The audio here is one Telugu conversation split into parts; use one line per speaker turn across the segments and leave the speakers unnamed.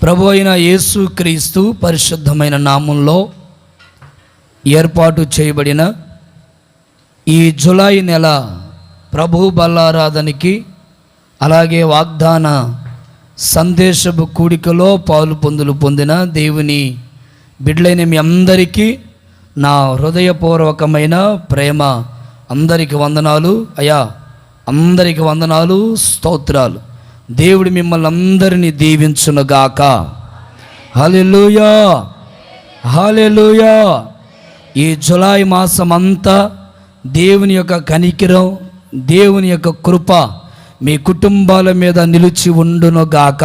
ప్రభు అయిన యేసు క్రీస్తు పరిశుద్ధమైన నామంలో ఏర్పాటు చేయబడిన ఈ జూలై నెల ప్రభు బల్లారాధనకి అలాగే వాగ్దాన సందేశపు కూడికలో పాలు పొందిన దేవుని బిడ్డలైన మీ అందరికీ నా హృదయపూర్వకమైన ప్రేమ అందరికి వందనాలు. అయ్యా అందరికి వందనాలు, స్తోత్రాలు. దేవుడు మిమ్మల్ని అందరినీ దీవించునుగాక. హల్లెలూయా, హల్లెలూయా. ఈ జూలై మాసం అంతా దేవుని యొక్క కనికరం, దేవుని యొక్క కృప మీ కుటుంబాల మీద నిలిచి ఉండునుగాక.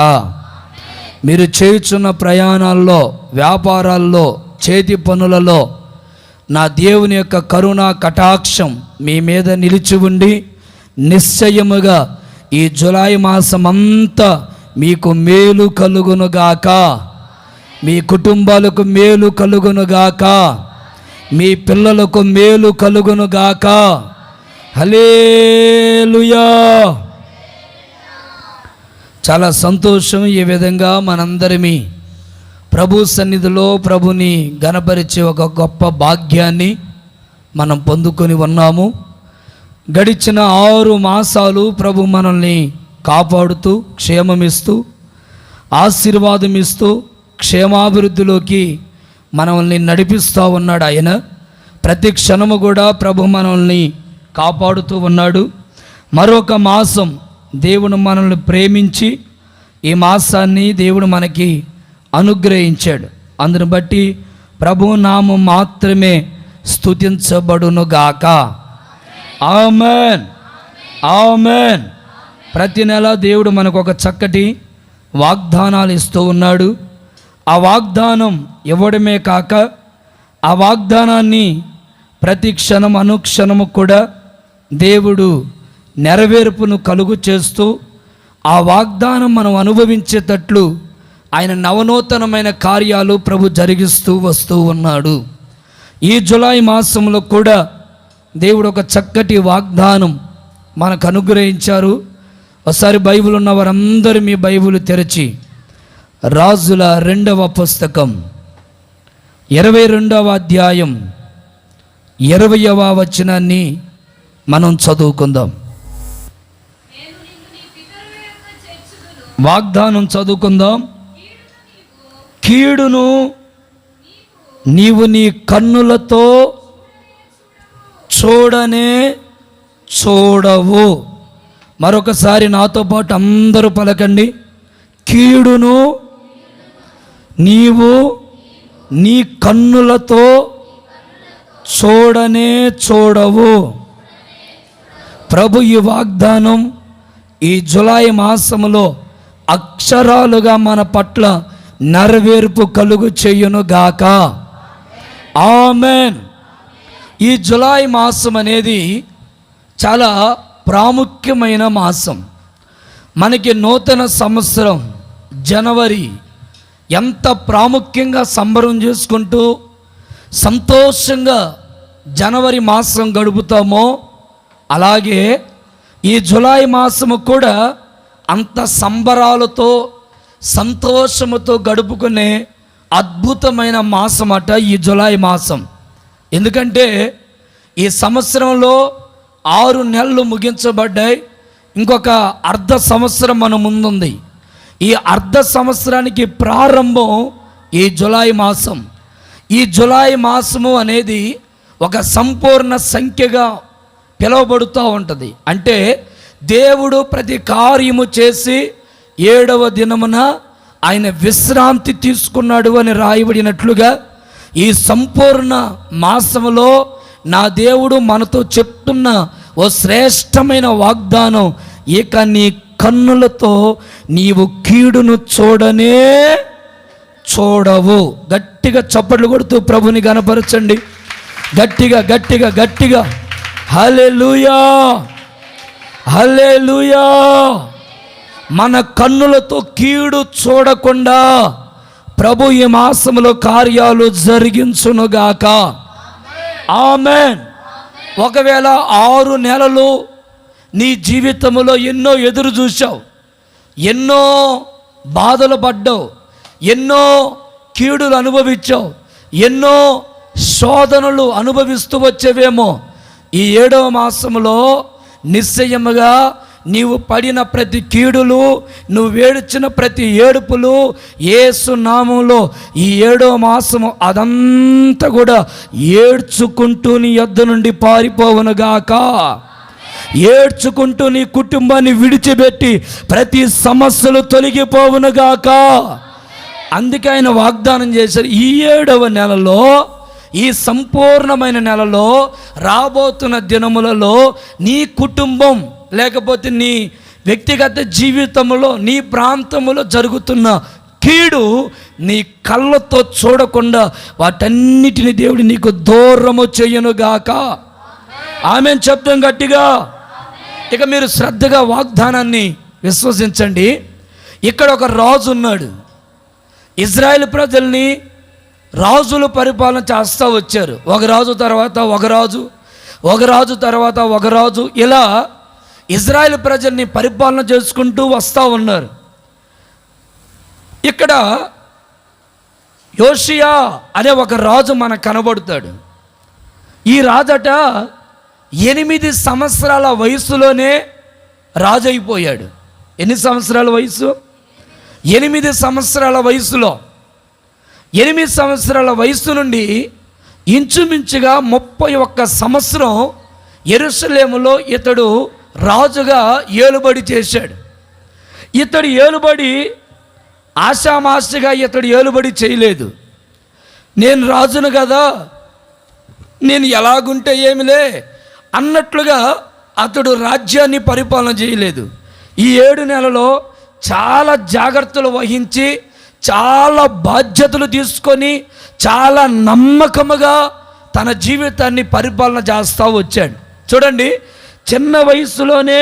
మీరు చేయుచున్న ప్రయాణాల్లో, వ్యాపారాల్లో, చేతి పనులలో నా దేవుని యొక్క కరుణా కటాక్షం మీ మీద నిలిచి ఉండి నిశ్చయముగా ఈ జూలై మాసం అంతా మీకు మేలు కలుగునుగాక, మీ కుటుంబాలకు మేలు కలుగునుగాక, మీ పిల్లలకు మేలు కలుగునుగాక. హల్లెలూయా. చాలా సంతోషం. ఈ విధంగా మనందరిమీ ప్రభు సన్నిధిలో ప్రభుని గణపరిచే ఒక గొప్ప భాగ్యాన్ని మనం పొందుకొని ఉన్నాము. గడిచిన 6 మాసాలు ప్రభు మనల్ని కాపాడుతూ, క్షేమమిస్తూ, ఆశీర్వాదమిస్తూ, క్షేమాభివృద్ధిలోకి మనల్ని నడిపిస్తూ ఉన్నాడు. ఆయన ప్రతి క్షణము కూడా ప్రభు మనల్ని కాపాడుతూ ఉన్నాడు. మరొక మాసం దేవుడు మనల్ని ప్రేమించి ఈ మాసాన్ని దేవుడు మనకి అనుగ్రహించాడు. అందును బట్టి ప్రభు నామం మాత్రమే స్తుతించబడునుగాక. ఆమేన్, ఆమేన్. ప్రతి నెల దేవుడు మనకు ఒక చక్కటి వాగ్దానాలు ఇస్తూ ఉన్నాడు. ఆ వాగ్దానం ఇవ్వడమే కాక ఆ వాగ్దానాన్ని ప్రతి క్షణం అనుక్షణము కూడా దేవుడు నెరవేర్పును కలుగు చేస్తూ ఆ వాగ్దానం మనం అనుభవించేటట్లు ఆయన నవనూతనమైన కార్యాలు ప్రభు జరిగిస్తూ వస్తూ ఉన్నాడు. ఈ జూలై మాసంలో కూడా దేవుడు ఒక చక్కటి వాగ్దానం మనకు అనుగ్రహించారు. ఒకసారి బైబిల్ ఉన్న వారందరూ మీ బైబిల్ తెరచి రాజుల 2వ పుస్తకం 22వ అధ్యాయం 20వ వచనాన్ని మనం చదువుకుందాం. వాగ్దానం చదువుకుందాం. కీడును నీవు నీ కన్నులతో చూడనే చూడవు. మరొకసారి నాతో పాటు అందరూ పలకండి. కీడును నీవు నీ కన్నులతో చూడనే చూడవు. ప్రభు ఈ వాగ్దానం ఈ జూలై మాసములో అక్షరాలుగా మన పట్ల నెరవేర్పు కలుగు చేయునుగాక. ఆమేన్. ఈ జూలై మాసం అనేది చాలా ప్రాముఖ్యమైన మాసం. మనకి నూతన సంవత్సరం జనవరి ఎంత ప్రాముఖ్యంగా సంబరం చేసుకుంటూ సంతోషంగా జనవరి మాసం గడుపుతామో అలాగే ఈ జూలై మాసము కూడా అంత సంబరాలతో సంతోషముతో గడుపుకునే అద్భుతమైన మాసం అట ఈ జూలై మాసం. ఎందుకంటే ఈ సంవత్సరంలో 6 నెలలు ముగించబడ్డాయి. ఇంకొక అర్ధ సంవత్సరం మన ముందుంది. ఈ అర్ధ సంవత్సరానికి ప్రారంభం ఈ జూలై మాసం. ఈ జూలై మాసము అనేది ఒక సంపూర్ణ సంఖ్యగా పిలువబడుతూ ఉంటుంది. అంటే దేవుడు ప్రతి కార్యము చేసి 7వ దినమున ఆయన విశ్రాంతి తీసుకున్నాడు అని రాయబడినట్లుగా ఈ సంపూర్ణ మాసములో నా దేవుడు మనతో చెప్తున్న ఓ శ్రేష్టమైన వాగ్దానం, ఇక నీ కన్నులతో నీవు కీడును చూడనే చూడవు. గట్టిగా చప్పట్లు కొడుతూ ప్రభుని గణపరచండి. గట్టిగా గట్టిగా గట్టిగా హల్లెలూయా, హల్లెలూయా. మన కన్నులతో కీడు చూడకుండా ప్రభు ఈ మాసములో కార్యాలు జరిగించునుగాక. ఆమేన్. ఒకవేళ 6 నెలలు నీ జీవితంలో ఎన్నో ఎదురు చూశావు, ఎన్నో బాధలు పడ్డావు, ఎన్నో కీడులు అనుభవించావు, ఎన్నో శోధనలు అనుభవిస్తూ వచ్చేవేమో. ఈ 7వ మాసంలో నిశ్చయముగా నీవు పడిన ప్రతి కీడులు, నువ్వు ఏడ్చిన ప్రతి ఏడుపులు యేసు నామములో ఈ 7వ మాసము అదంతా కూడా ఏడ్చుకుంటూ నీ యొద్ద నుండి పారిపోవునుగాక. ఏడ్చుకుంటూ నీ కుటుంబాన్ని విడిచిపెట్టి ప్రతి సమస్యలు తొలగిపోవునుగాక. అందుకే ఆయన వాగ్దానం చేశారు, ఈ 7వ నెలలో, ఈ సంపూర్ణమైన నెలలో, రాబోతున్న దినములలో నీ కుటుంబం లేకపోతే నీ వ్యక్తిగత జీవితంలో, నీ ప్రాంతంలో జరుగుతున్న కీడు నీ కళ్ళతో చూడకుండా వాటన్నిటిని దేవుడు నీకు దూరము చెయ్యనుగాక. ఆమేన్ చెప్తాం గట్టిగా. ఇక మీరు శ్రద్ధగా వాగ్దానాన్ని విశ్వసించండి. ఇక్కడ ఒక రాజు ఉన్నాడు. ఇజ్రాయెల్ ప్రజల్ని రాజులు పరిపాలన చేస్తూ వచ్చారు. ఒక రాజు తర్వాత ఒక రాజు, ఒక రాజు తర్వాత ఒక రాజు, ఇలా ఇజ్రాయెల్ ప్రజల్ని పరిపాలన చేసుకుంటూ వస్తూ ఉన్నారు. ఇక్కడ యోషియా అనే ఒక రాజు మనకు కనబడతాడు. ఈ రాజట 8 సంవత్సరాల వయసులోనే రాజు అయిపోయాడు. ఎన్ని సంవత్సరాల వయసు? 8 సంవత్సరాల వయసులో, 8 సంవత్సరాల వయసు నుండి ఇంచుమించుగా 31 సంవత్సరం యెరూషలేములో ఇతడు రాజుగా ఏలుబడి చేశాడు. ఇతడు ఏలుబడి ఆషామాషిగా ఇతడు ఏలుబడి చేయలేదు. నేను రాజును కదా, నేను ఎలాగుంటే ఏమిలే అన్నట్లుగా అతడు రాజ్యాన్ని పరిపాలన చేయలేదు. ఈ 7 నెలలో చాలా జాగ్రత్తలు వహించి, చాలా బాధ్యతలు తీసుకొని, చాలా నమ్మకముగా తన జీవితాన్ని పరిపాలన చేస్తూ వచ్చాడు. చూడండి, చిన్న వయసులోనే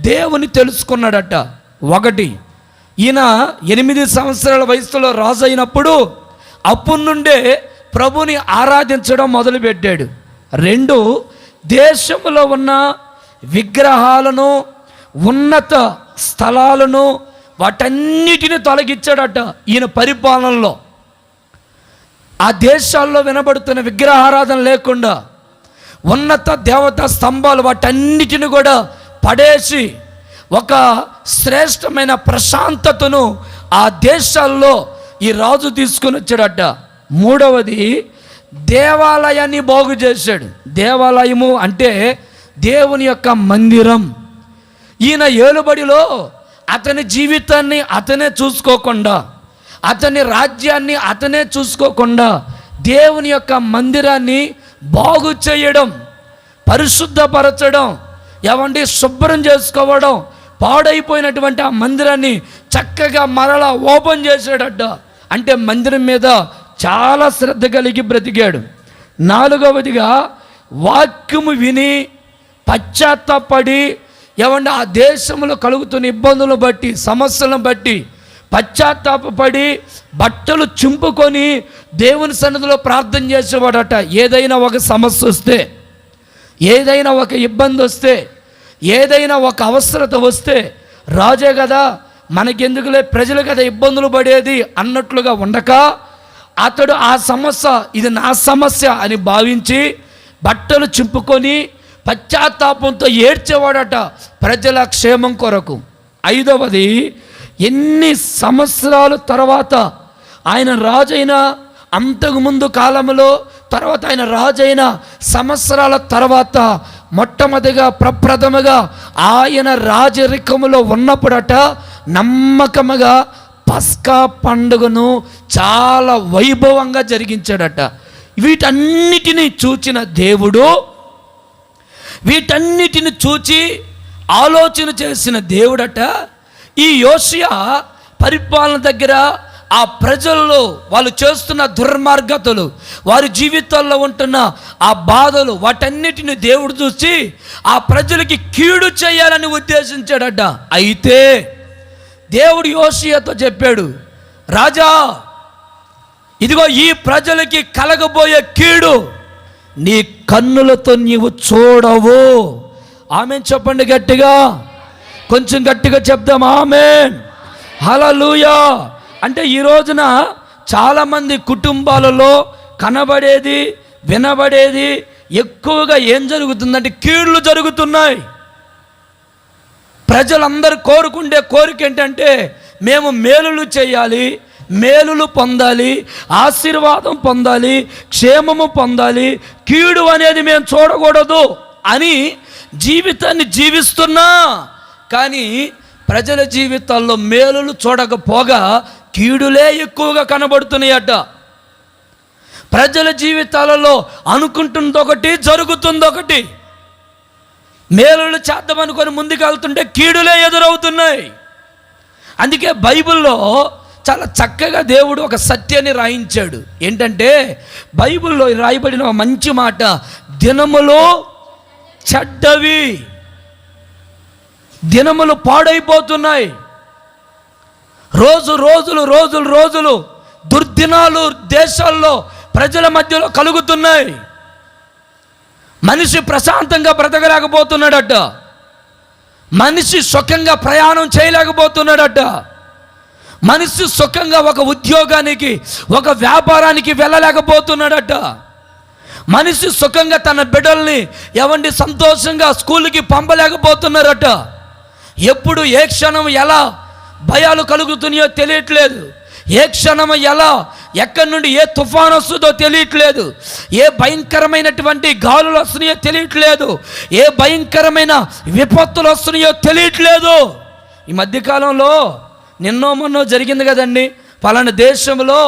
దేవుని తెలుసుకున్నాడట. ఒకటి, ఈయన 8 సంవత్సరాల వయసులో రాజు అయినప్పుడు అప్పటి నుండే ప్రభుని ఆరాధించడం మొదలుపెట్టాడు. 2, దేశంలో ఉన్న విగ్రహాలను, ఉన్నత స్థలాలను వాటన్నిటిని తొలగించాడట ఈయన పరిపాలనలో. ఆ దేశాల్లో వినబడుతున్న విగ్రహారాధన లేకుండా ఉన్నత దేవతా స్తంభాలు వాటన్నిటిని కూడా పడేసి ఒక శ్రేష్టమైన ప్రశాంతతను ఆ దేశాల్లో ఈ రాజు తీసుకుని వచ్చాడట. 3వది, దేవాలయాన్ని బాగు చేశాడు. దేవాలయము అంటే దేవుని యొక్క మందిరం. ఈయన ఏలుబడిలో అతని జీవితాన్ని అతనే చూసుకోకుండా, అతని రాజ్యాన్ని అతనే చూసుకోకుండా దేవుని యొక్క మందిరాన్ని బాగు చేయడం, పరిశుద్ధపరచడం, ఏమండి శుభ్రం చేసుకోవడం, పాడైపోయినటువంటి ఆ మందిరాన్ని చక్కగా మరలా ఓపెన్ చేశాడట. అంటే మందిరం మీద చాలా శ్రద్ధ కలిగి బ్రతికాడు. 4వదిగా, వాక్యము విని పశ్చాత్తాపడి, ఏమంటే ఆ దేశంలో కలుగుతున్న ఇబ్బందులను బట్టి, సమస్యలను బట్టి పశ్చాత్తాపడి బట్టలు చింపుకొని దేవుని సన్నిధిలో ప్రార్థన చేసేవాడట. ఏదైనా ఒక సమస్య వస్తే, ఏదైనా ఒక ఇబ్బంది వస్తే, ఏదైనా ఒక అవసరత వస్తే, రాజే కదా మనకెందుకులే, ప్రజలు కదా ఇబ్బందులు పడేది అన్నట్లుగా ఉండక, అతడు ఆ సమస్య ఇది నా సమస్య అని భావించి బట్టలు చింపుకొని పశ్చాత్తాపంతో ఏడ్చేవాడట ప్రజల క్షేమం కొరకు. 5వది, ఎన్ని సంవత్సరాల తర్వాత ఆయన రాజైన, అంతకుముందు కాలంలో, తర్వాత ఆయన రాజైన సంవత్సరాల తర్వాత మొట్టమొదటిగా ప్రప్రథమగా ఆయన రాజరికములో ఉన్నప్పుడట నమ్మకముగా పస్కా పండుగను చాలా వైభవంగా జరిగించాడట. వీటన్నిటిని చూచిన దేవుడు, వీటన్నిటిని చూచి ఆలోచన చేసిన దేవుడట ఈ యోషియా పరిపాలన దగ్గర ఆ ప్రజల్లో వాళ్ళు చేస్తున్న దుర్మార్గతలు, వారి జీవితాల్లో ఉంటున్న ఆ బాధలు, వాటన్నిటిని దేవుడు చూసి ఆ ప్రజలకి కీడు చేయాలని ఉద్దేశించాడట. అయితే దేవుడు యోషియాతో చెప్పాడు, రాజా, ఇదిగో ఈ ప్రజలకి కలగబోయే కీడు నీ కన్నులతో నీవు చూడవు. ఆమేన్ చెప్పండి గట్టిగా, కొంచెం గట్టిగా చెప్దాం. ఆమేన్, హల్లెలూయా. అంటే ఈ రోజున చాలామంది కుటుంబాలలో కనబడేది వినబడేది ఎక్కువగా ఏం జరుగుతుందంటే కీడులు జరుగుతున్నాయి. ప్రజలందరూ కోరుకుండే కోరిక ఏంటంటే మేము మేలులు చేయాలి, మేలులు పొందాలి, ఆశీర్వాదం పొందాలి, క్షేమము పొందాలి, కీడు అనేది మేము చూడకూడదు అని జీవితాన్ని జీవిస్తున్నా. కానీ ప్రజల జీవితాల్లో మేలులు చూడకపోగా కీడులే ఎక్కువగా కనబడుతున్నాయట. ప్రజల జీవితాలలో అనుకుంటుందొకటి, జరుగుతుందొకటి. మేలులు చేద్దామనుకొని ముందుకు వెళ్తుంటే కీడులే ఎదురవుతున్నాయి. అందుకే బైబిల్లో చాలా చక్కగా దేవుడు ఒక సత్యాన్ని రాయించాడు. ఏంటంటే బైబిల్లో రాయబడిన మంచి మాట, దినములు చెడ్డవి, దినములు పాడైపోతున్నాయి. రోజులు దుర్దినాలు దేశాల్లో ప్రజల మధ్యలో కలుగుతున్నాయి. మనిషి ప్రశాంతంగా బ్రతకలేకపోతున్నాడట, మనిషి సుఖంగా ప్రయాణం చేయలేకపోతున్నాడట, మనిషి సుఖంగా ఒక ఉద్యోగానికి ఒక వ్యాపారానికి వెళ్ళలేకపోతున్నాడట, మనిషి సుఖంగా తన బిడ్డల్ని సంతోషంగా స్కూల్కి పంపలేకపోతున్నారట. ఎప్పుడు ఏ క్షణం ఎలా భయాలు కలుగుతున్నాయో తెలియట్లేదు, ఏ క్షణం ఎలా ఎక్కడి నుండి ఏ తుఫాను వస్తుందో తెలియట్లేదు, ఏ భయంకరమైనటువంటి గాలులు వస్తున్నాయో తెలియట్లేదు, ఏ భయంకరమైన విపత్తులు వస్తున్నాయో తెలియట్లేదు. ఈ మధ్యకాలంలో నిన్నో మొన్నో జరిగింది కదండి, పలానా దేశంలో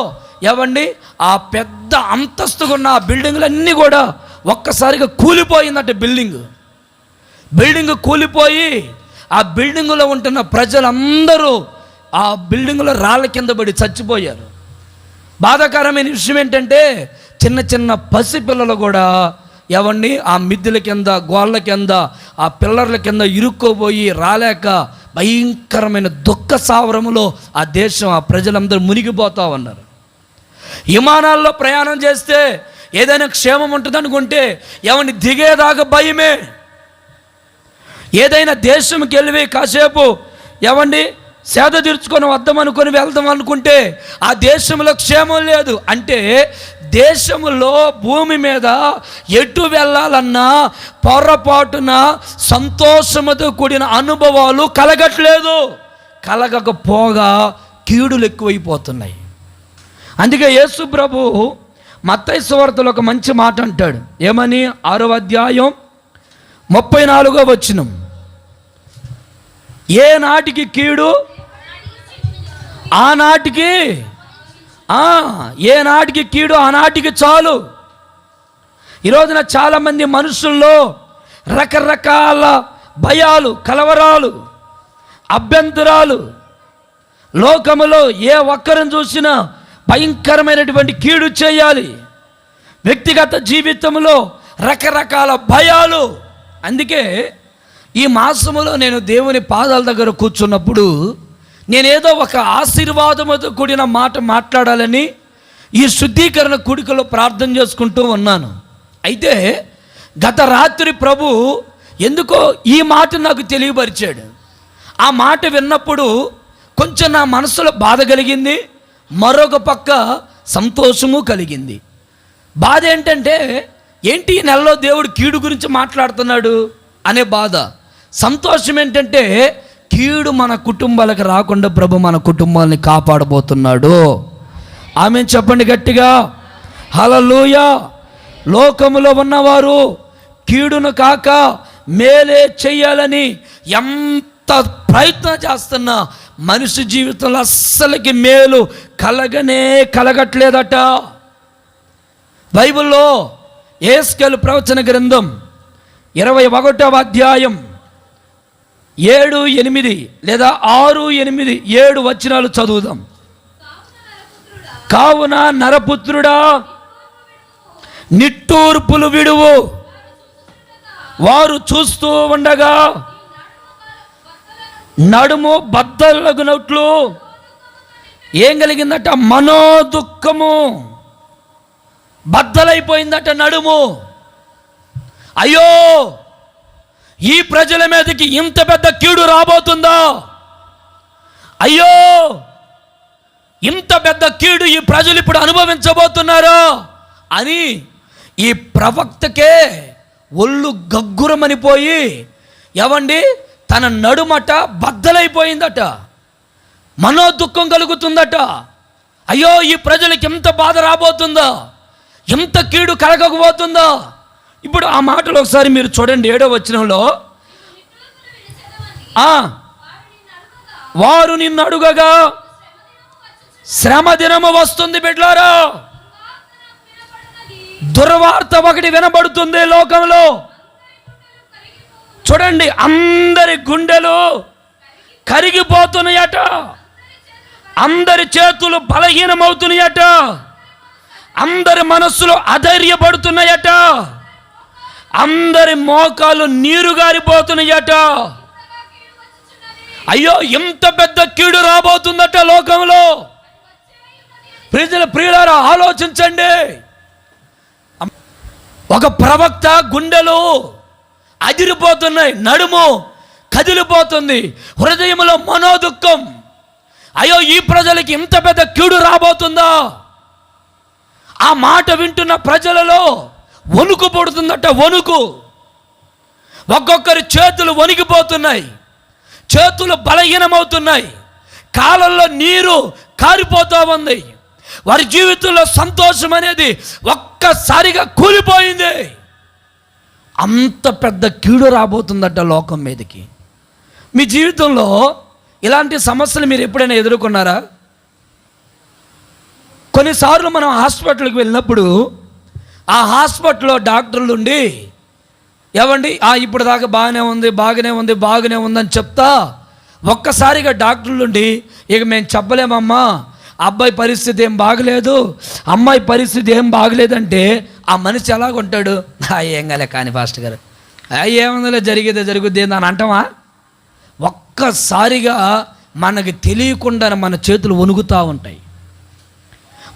ఆ పెద్ద అంతస్తుకున్న ఆ బిల్డింగులన్నీ కూడా ఒక్కసారిగా కూలిపోయిందట. బిల్డింగ్ కూలిపోయి ఆ బిల్డింగులో ఉంటున్న ప్రజలందరూ ఆ బిల్డింగులో రాళ్ళ కింద పడి చచ్చిపోయారు. బాధాకరమైన విషయం ఏంటంటే చిన్న చిన్న పసిపిల్లలు కూడా ఆ మిద్దెల కింద, గోళ్ళ కింద, ఆ పిల్లర్ల కింద ఇరుక్కోపోయి రాలేక భయంకరమైన దుఃఖ సావరములో ఆ దేశం, ఆ ప్రజలందరూ మునిగిపోతా ఉన్నారు. విమానాల్లో ప్రయాణం చేస్తే ఏదైనా క్షేమం ఉంటుంది అనుకుంటే దిగేదాకా భయమే. ఏదైనా దేశంకి వెళ్ళి కాసేపు సేద తీర్చుకొని వద్దామనుకొని వెళ్దాం అనుకుంటే ఆ దేశంలో క్షేమం లేదు. అంటే దేశంలో భూమి మీద ఎటు వెళ్ళాలన్నా పొరపాటున సంతోషముతో కూడిన అనుభవాలు కలగట్లేదు, కలగకపోగా కీడులు ఎక్కువైపోతున్నాయి. అందుకే యేసు ప్రభు మత్తయి సువార్తలో ఒక మంచి మాట అంటాడు. ఏమని? 6వ అధ్యాయం 34వ వచనం, ఏ నాటికి కీడు ఆనాటికి, ఏ నాటికి కీడు ఆనాటికి చాలు. ఈరోజున చాలామంది మనుషుల్లో రకరకాల భయాలు, కలవరాలు, అభ్యంతరాలు, లోకములో ఏ ఒక్కరిని చూసినా భయంకరమైనటువంటి కీడు చేయాలి, వ్యక్తిగత జీవితంలో రకరకాల భయాలు. అందుకే ఈ మాసములో నేను దేవుని పాదాల దగ్గర కూర్చున్నప్పుడు నేనేదో ఒక ఆశీర్వాదముతో కూడిన మాట మాట్లాడాలని ఈ శుద్ధీకరణ కూడికలో ప్రార్థన చేసుకుంటూ ఉన్నాను. అయితే గత రాత్రి ప్రభు ఎందుకో ఈ మాట నాకు తెలియపరిచాడు. ఆ మాట విన్నప్పుడు కొంచెం నా మనసులో బాధ కలిగింది, మరొక పక్క సంతోషము కలిగింది. బాధ ఏంటంటే ఏంటి ఈ నెలలో దేవుడు కీడు గురించి మాట్లాడుతున్నాడు అనే బాధ. సంతోషం ఏంటంటే కీడు మన కుటుంబాలకు రాకుండా ప్రభు మన కుటుంబాలని కాపాడబోతున్నాడు. ఆమె చెప్పండి గట్టిగా, హల్లెలూయా. లోకములో ఉన్నవారు కీడును కాక మేలే చెయ్యాలని ఎంత ప్రయత్నం చేస్తున్నా మనిషి జీవితంలో అస్సలకి మేలు కలగట్లేదట. బైబిల్లో యేస్కేలు ప్రవచన గ్రంథం 21వ అధ్యాయం 7, 8 లేదా 6, 8, 7 వచనాలు చదువుదాం. కావున నరపుత్రుడా, నిట్టూర్పులు విడువు, వారు చూస్తూ ఉండగా నడుము బద్దలగునట్లు. ఏం కలిగిందట? మనోదుఃఖము, బద్దలైపోయిందట నడుము. అయ్యో, ఈ ప్రజల మీదకి ఇంత పెద్ద కీడు రాబోతుందా? అయ్యో, ఇంత పెద్ద కీడు ఈ ప్రజలు ఇప్పుడు అనుభవించబోతున్నారు అని ఈ ప్రవక్తకే ఒళ్ళు గగ్గురమనిపోయి ఏవండి తన నడుమట బద్దలైపోయిందట, మనోదుఖం కలుగుతుందట. అయ్యో ఈ ప్రజలకి ఎంత బాధ రాబోతుందో, ఎంత కీడు కలగకపోతుందో. ఇప్పుడు ఆ మాటలు ఒకసారి మీరు చూడండి. 7వ వచనంలో, వారు నిన్ను అడుగగా శ్రమ దినము వస్తుంది బిడ్లారా, దుర్వార్త ఒకటి వినబడుతుంది లోకంలో. చూడండి, అందరి గుండెలు కరిగిపోతున్నాయట, అందరి చేతులు బలహీనమవుతున్నాయట, అందరి మనస్సులు అధైర్యపడుతున్నాయట, అందరి మోకాలు నీరు గారిపోతున్నాయట. అయ్యో ఎంత పెద్ద కీడు రాబోతుందట లోకంలో. ప్రియులారా ఆలోచించండి. ఒక ప్రవక్త గుండెలు అదిరిపోతున్నాయి, నడుము కదిలిపోతుంది, హృదయంలో మనోదుఖం. అయ్యో ఈ ప్రజలకి ఇంత పెద్ద కీడు రాబోతుందా. ఆ మాట వింటున్న ప్రజలలో వణుకు పుడుతుందట, వణుకు. ఒక్కొక్కరి చేతులు వణికిపోతున్నాయి, చేతులు బలహీనమవుతున్నాయి, కాళ్ళల్లో నీరు కారిపోతూ ఉంది. వారి జీవితంలో సంతోషం అనేది ఒక్కసారిగా కూలిపోయింది. అంత పెద్ద కీడు రాబోతుందట లోకం మీదకి. మీ జీవితంలో ఇలాంటి సమస్యలు మీరు ఎప్పుడైనా ఎదుర్కొన్నారా? కొన్నిసార్లు మనం హాస్పిటల్కి వెళ్ళినప్పుడు ఆ హాస్పిటల్లో డాక్టర్లు ఉండి ఏవండి ఇప్పుడు దాకా బాగానే ఉంది అని చెప్తా ఒక్కసారిగా డాక్టర్లు ఉండి ఇక మేము చెప్పలేమమ్మా, అబ్బాయి పరిస్థితి ఏం బాగలేదు, అమ్మాయి పరిస్థితి ఏం బాగలేదంటే ఆ మనిషి ఎలాగుంటాడు? ఏం కాలే కానీ ఫాస్ట్ గారు ఏముందో జరుగుద్ది అని అంటామా? ఒక్కసారిగా మనకు తెలియకుండా మన చేతులు వణుకుతూ ఉంటాయి,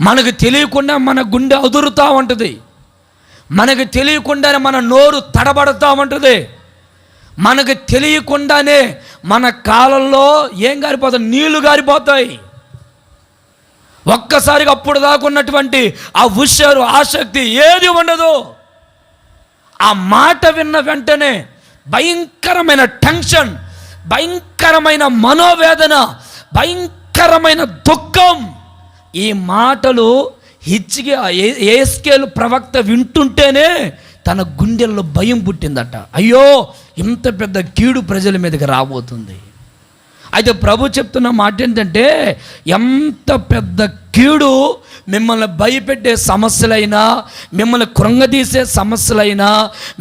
మనకు తెలియకుండా మన గుండె అదురుతూ ఉంటుంది, మనకు తెలియకుండానే మన నోరు తడబడుతూ ఉంటుంది, మనకు తెలియకుండానే మన కాలంలో ఏం గారిపోతాయి? నీళ్లు గారిపోతాయి. ఒక్కసారిగా అప్పుడు దాకున్నటువంటి ఆ హుషారు, ఆసక్తి ఏది ఉండదు. ఆ మాట విన్న వెంటనే భయంకరమైన టెన్షన్, భయంకరమైన మనోవేదన, భయంకరమైన దుఃఖం. ఈ మాటలు యేస్కేలు ప్రవక్త వింటుంటేనే తన గుండెల్లో భయం పుట్టిందట. అయ్యో ఇంత పెద్ద కీడు ప్రజల మీదకి రాబోతుంది. అయితే ప్రభు చెప్తున్న మాట ఏంటంటే, ఎంత పెద్ద కీడు మిమ్మల్ని భయపెట్టే సమస్యలైనా, మిమ్మల్ని కృంగదీసే సమస్యలైనా,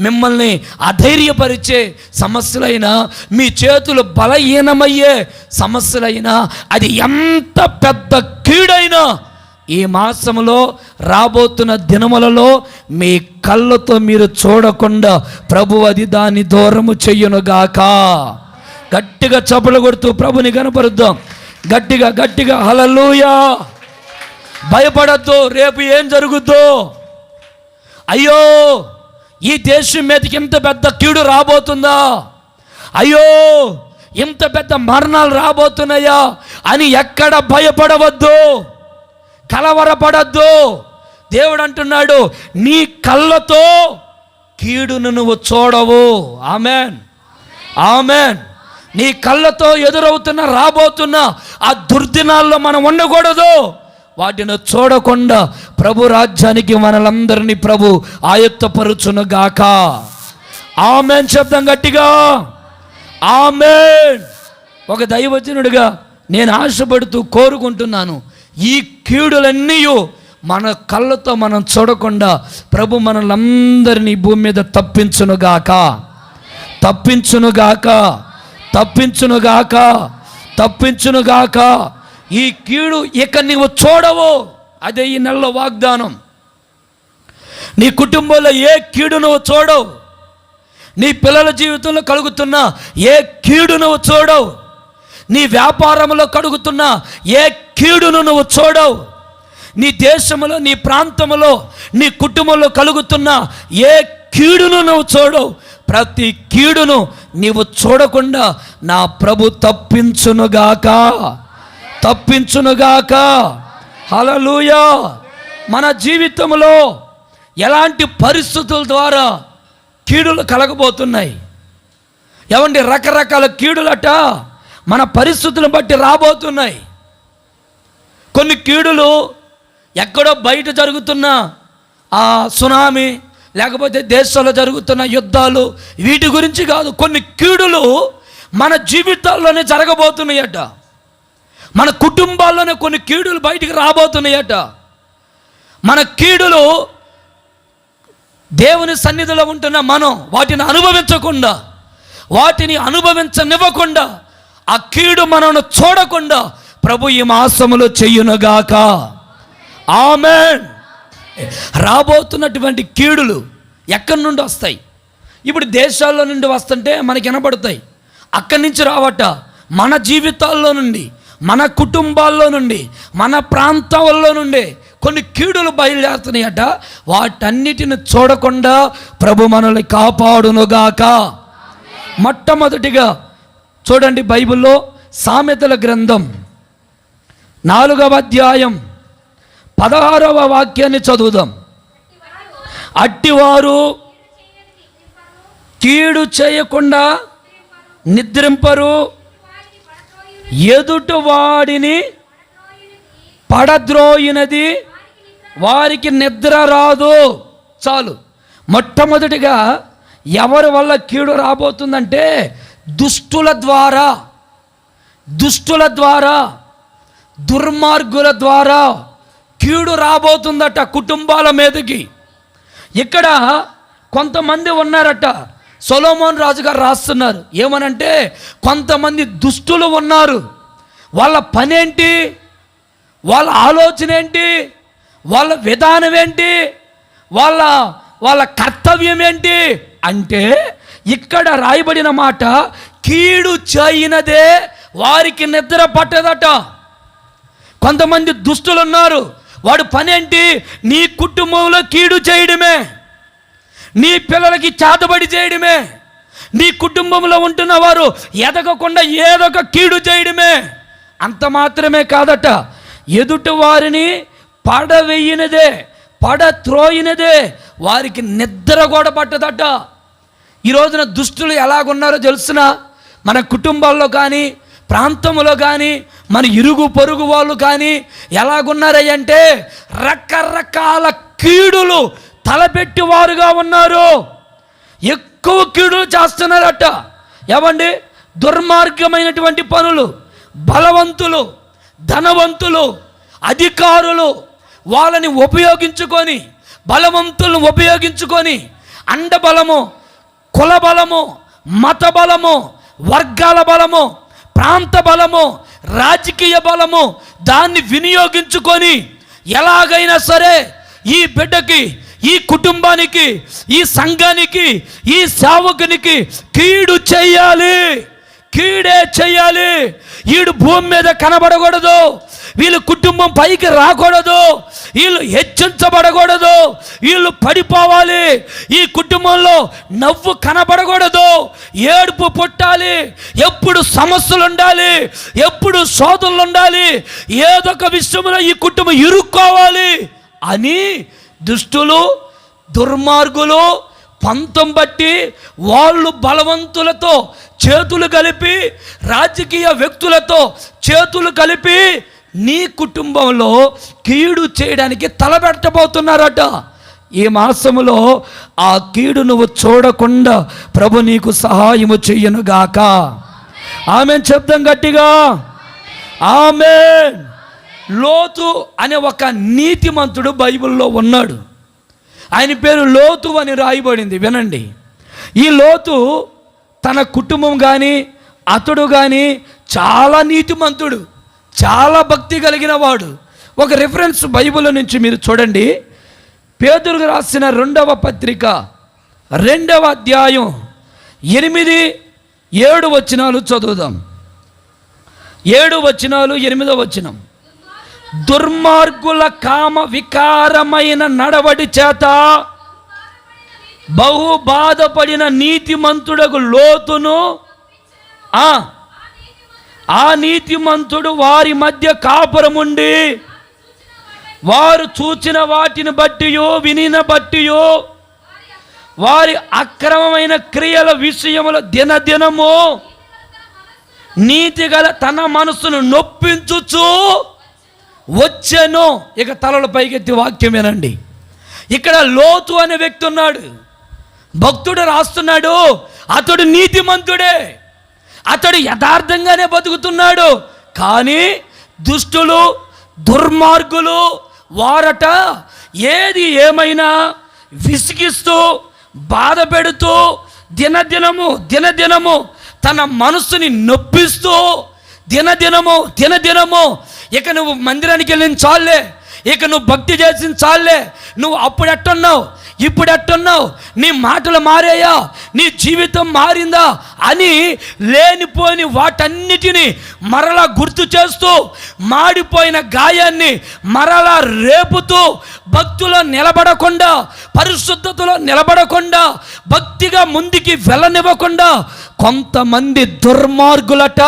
మిమ్మల్ని అధైర్యపరిచే సమస్యలైనా, మీ చేతులు బలహీనమయ్యే సమస్యలైనా, అది ఎంత పెద్ద కీడైనా ఈ మాసంలో రాబోతున్న దినములలో మీ కళ్ళతో మీరు చూడకుండా ప్రభు అది దాన్ని దూరము చెయ్యునుగాక. గట్టిగా చప్పలు కొడుతూ ప్రభుని కనపరుద్దాం. గట్టిగా హల్లెలూయా. భయపడద్దు, రేపు ఏం జరుగుద్దో. అయ్యో ఈ దేశం మీదకి ఇంత పెద్ద కీడు రాబోతుందా, అయ్యో ఇంత పెద్ద మరణాలు రాబోతున్నాయా అని ఎక్కడ భయపడవద్దు, కలవరపడద్దు. దేవుడు అంటున్నాడు, నీ కళ్ళతో కీడును నువ్వు చూడవు. Amen, amen. నీ కళ్ళతో ఎదురవుతున్న రాబోతున్న ఆ దుర్దినాల్లో మనం ఉండకూడదు. వాటిని చూడకుండా ప్రభు రాజ్యానికి మనలందరినీ ప్రభు ఆయత్తపరుచునుగాక. ఆమెన్ శబ్దం గట్టిగా ఆమెన్. ఒక దైవజనుడిగా నేను ఆశపడుతూ కోరుకుంటున్నాను, ఈ కీడులన్నీ మన కళ్ళతో మనం చూడకుండా ప్రభు మనలందరినీ భూమి మీద తప్పించునుగాక, తప్పించునుగాక, తప్పించునుగాక, తప్పించునుగాక. ఈ కీడు ఇక నీవు చూడవు. అదే ఈ నెలలో వాగ్దానం. నీ కుటుంబంలో ఏ కీడు నువ్వు చూడవు, నీ పిల్లల జీవితంలో కలుగుతున్న ఏ కీడు నువ్వు చూడవు, నీ వ్యాపారంలో కలుగుతున్న ఏ కీడును నువ్వు చూడవు, నీ దేశంలో, నీ ప్రాంతంలో, నీ కుటుంబంలో కలుగుతున్న ఏ కీడును నువ్వు చూడవు. ప్రతి కీడును నీవు చూడకుండా నా ప్రభు తప్పించునుగాక, తప్పించునుగాక. హల్లెలూయా. మన జీవితంలో ఎలాంటి పరిస్థితుల ద్వారా కీడులు కలగబోతున్నాయి? ఏమండి, రకరకాల కీడులట మన పరిస్థితులను బట్టి రాబోతున్నాయి. కొన్ని కీడులు ఎక్కడో బయట జరుగుతున్న ఆ సునామీ, లేకపోతే దేశాల్లో జరుగుతున్న యుద్ధాలు, వీటి గురించి కాదు. కొన్ని కీడులు మన జీవితాల్లోనే జరగబోతున్నాయట. మన కుటుంబాల్లోనే కొన్ని కీడులు బయటికి రాబోతున్నాయట. మన కీడులు దేవుని సన్నిధిలో ఉంటున్న మనం వాటిని అనుభవించకుండా, వాటిని అనుభవించనివ్వకుండా, ఆ కీడు మనను చూడకుండా ప్రభు ఈ మాసములో చెయ్యునుగాక. ఆమేన్. రాబోతున్నటువంటి కీడులు ఎక్కడి నుండి వస్తాయి? ఇప్పుడు దేశాల్లో నుండి వస్తుంటే మనకి వినపడతాయి. అక్కడి నుంచి రావట మన జీవితాల్లో నుండి, మన కుటుంబాల్లో నుండి, మన ప్రాంతాల్లో నుండి కొన్ని కీడులు బయలుదేరుతున్నాయట. వాటన్నిటిని చూడకుండా ప్రభు మనల్ని కాపాడునుగాక. మొట్టమొదటిగా చూడండి, బైబిల్లో సామెతల గ్రంథం 4వ అధ్యాయం 16వ వాక్యాన్ని చదువుదాం. అట్టివారు కీడు చేయకుండా నిద్రింపరు, ఎదుటి వాడిని పడద్రోయినది వారికి నిద్ర రాదు. చాలు. మొట్టమొదటిగా ఎవరి వల్ల కీడు రాబోతుందంటే దుష్టుల ద్వారా, దుర్మార్గుల ద్వారా కీడు రాబోతుందట కుటుంబాల మీదకి. ఇక్కడ కొంతమంది ఉన్నారట. సొలొమోన్ రాజు గారు రాస్తున్నారు ఏమనంటే, కొంతమంది దుష్టులు ఉన్నారు. వాళ్ళ పనేంటి, వాళ్ళ ఆలోచన ఏంటి, వాళ్ళ విధానం ఏంటి, వాళ్ళ కర్తవ్యం ఏంటి అంటే, ఇక్కడ రాయబడిన మాట, కీడు చేయనదే వారికి నిద్ర పట్టదట. కొంతమంది దుష్టులు ఉన్నారు. వాడు పనేంటి, నీ కుటుంబంలో కీడు చేయడమే, నీ పిల్లలకి చేతబడి చేయడమే, నీ కుటుంబంలో ఉంటున్న వారు ఎదగకుండా ఏదో ఒక కీడు చేయడమే. అంత మాత్రమే కాదట, ఎదుటి వారిని పడవేయినదే, పడత్రోయినదే వారికి నిద్ర కూడా పట్టదట. ఈ రోజున దుష్టులు ఎలాగున్నారో తెలుసునా? మన కుటుంబాల్లో కానీ, ప్రాంతంలో కానీ, మన ఇరుగు పొరుగు వాళ్ళు కానీ ఎలాగున్నారంటే రకరకాల కీడులు తలపెట్టి వారుగా ఉన్నారు. ఎక్కువ కీడులు చేస్తున్నారట. ఏమండి, దుర్మార్గమైనటువంటి పనులు, బలవంతులు, ధనవంతులు, అధికారులు వాళ్ళని ఉపయోగించుకొని, బలవంతులను ఉపయోగించుకొని అండబలము, కుల బలము, మత బలము, వర్గాల బలము, ప్రాంత బలము, రాజకీయ బలము, దాన్ని వినియోగించుకొని ఎలాగైనా సరే ఈ బిడ్డకి, ఈ కుటుంబానికి, ఈ సంఘానికి, ఈ సేవకునికి కీడు చెయ్యాలి, కీడే చెయ్యాలి. వీడు భూమి మీద కనబడకూడదు, వీళ్ళ కుటుంబం పైకి రాకూడదు, వీళ్ళు హెచ్చించబడకూడదు, వీళ్ళు పడిపోవాలి, ఈ కుటుంబంలో నవ్వు కనబడకూడదు, ఏడుపు పుట్టాలి, ఎప్పుడు సమస్యలు ఉండాలి, ఎప్పుడు శోధనలు ఉండాలి, ఏదో ఒక విషయంలో ఈ కుటుంబం ఇరుక్కోవాలి అని దుష్టులు, దుర్మార్గులు పంతం బట్టి వాళ్ళు బలవంతులతో చేతులు కలిపి, రాజకీయ వ్యక్తులతో చేతులు కలిపి నీ కుటుంబంలో కీడు చేయడానికి తలపెట్టబోతున్నారట. ఈ మాసములో ఆ కీడు నువ్వు చూడకుండా ప్రభు నీకు సహాయము చెయ్యనుగాక. ఆమేన్ చెప్దాం గట్టిగా, ఆమేన్. లోతు అనే ఒక నీతిమంతుడు బైబిల్లో ఉన్నాడు. ఆయన పేరు లోతు అని రాయబడింది. వినండి, ఈ లోతు తన కుటుంబం కానీ, అతడు కానీ చాలా నీతిమంతుడు, చాలా భక్తి కలిగిన వాడు. ఒక రిఫరెన్స్ బైబిల్ నుంచి మీరు చూడండి. పేతురు రాసిన 2వ పత్రిక 2వ అధ్యాయం 8-7 వచనాలు చదువుదాం. 7 వచనాలు, 8వ వచనం. దుర్మార్గుల కామ వికారమైన నడవడి చేత బహు బాధపడిన నీతిమంతుడకు లోతును ఆ నీతిమంతుడు వారి మధ్య కాపురముండి వారు చూచిన వాటిని బట్టియో వినిన బట్టియో వారి అక్రమమైన క్రియల విషయములో దినదినము నీతిగల తన మనసును నొప్పించుచు వచ్చెను. ఇక తలల పైకెత్తి వాక్యం వినండి. ఇక్కడ లోతు అనే వ్యక్తి ఉన్నాడు, భక్తుడు రాస్తున్నాడు. అతడు నీతిమంతుడే, అతడు యథార్థంగానే బతుకుతున్నాడు. కానీ దుష్టులు దుర్మార్గులు వారట ఏది ఏమైనా విసిగిస్తూ బాధ పెడుతూ దినదినము తన మనసుని నొప్పిస్తూ దినదినము ఇక నువ్వు మందిరానికి వెళ్ళిన చాలే, ఇక నువ్వు భక్తి చేసిన చాలే, నువ్వు అప్పుడు ఎట్టున్నావు ఇప్పుడు ఎట్టున్నావు, నీ మాటలు మారాయా, నీ జీవితం మారిందా అని లేనిపోని వాటన్నిటినీ మరలా గుర్తు చేస్తూ మాడిపోయిన గాయాన్ని మరలా రేపుతూ భక్తిలో నిలబడకుండా పరిశుద్ధతలో నిలబడకుండా భక్తిగా ముందుకి వెళ్ళనివ్వకుండా కొంతమంది దుర్మార్గులట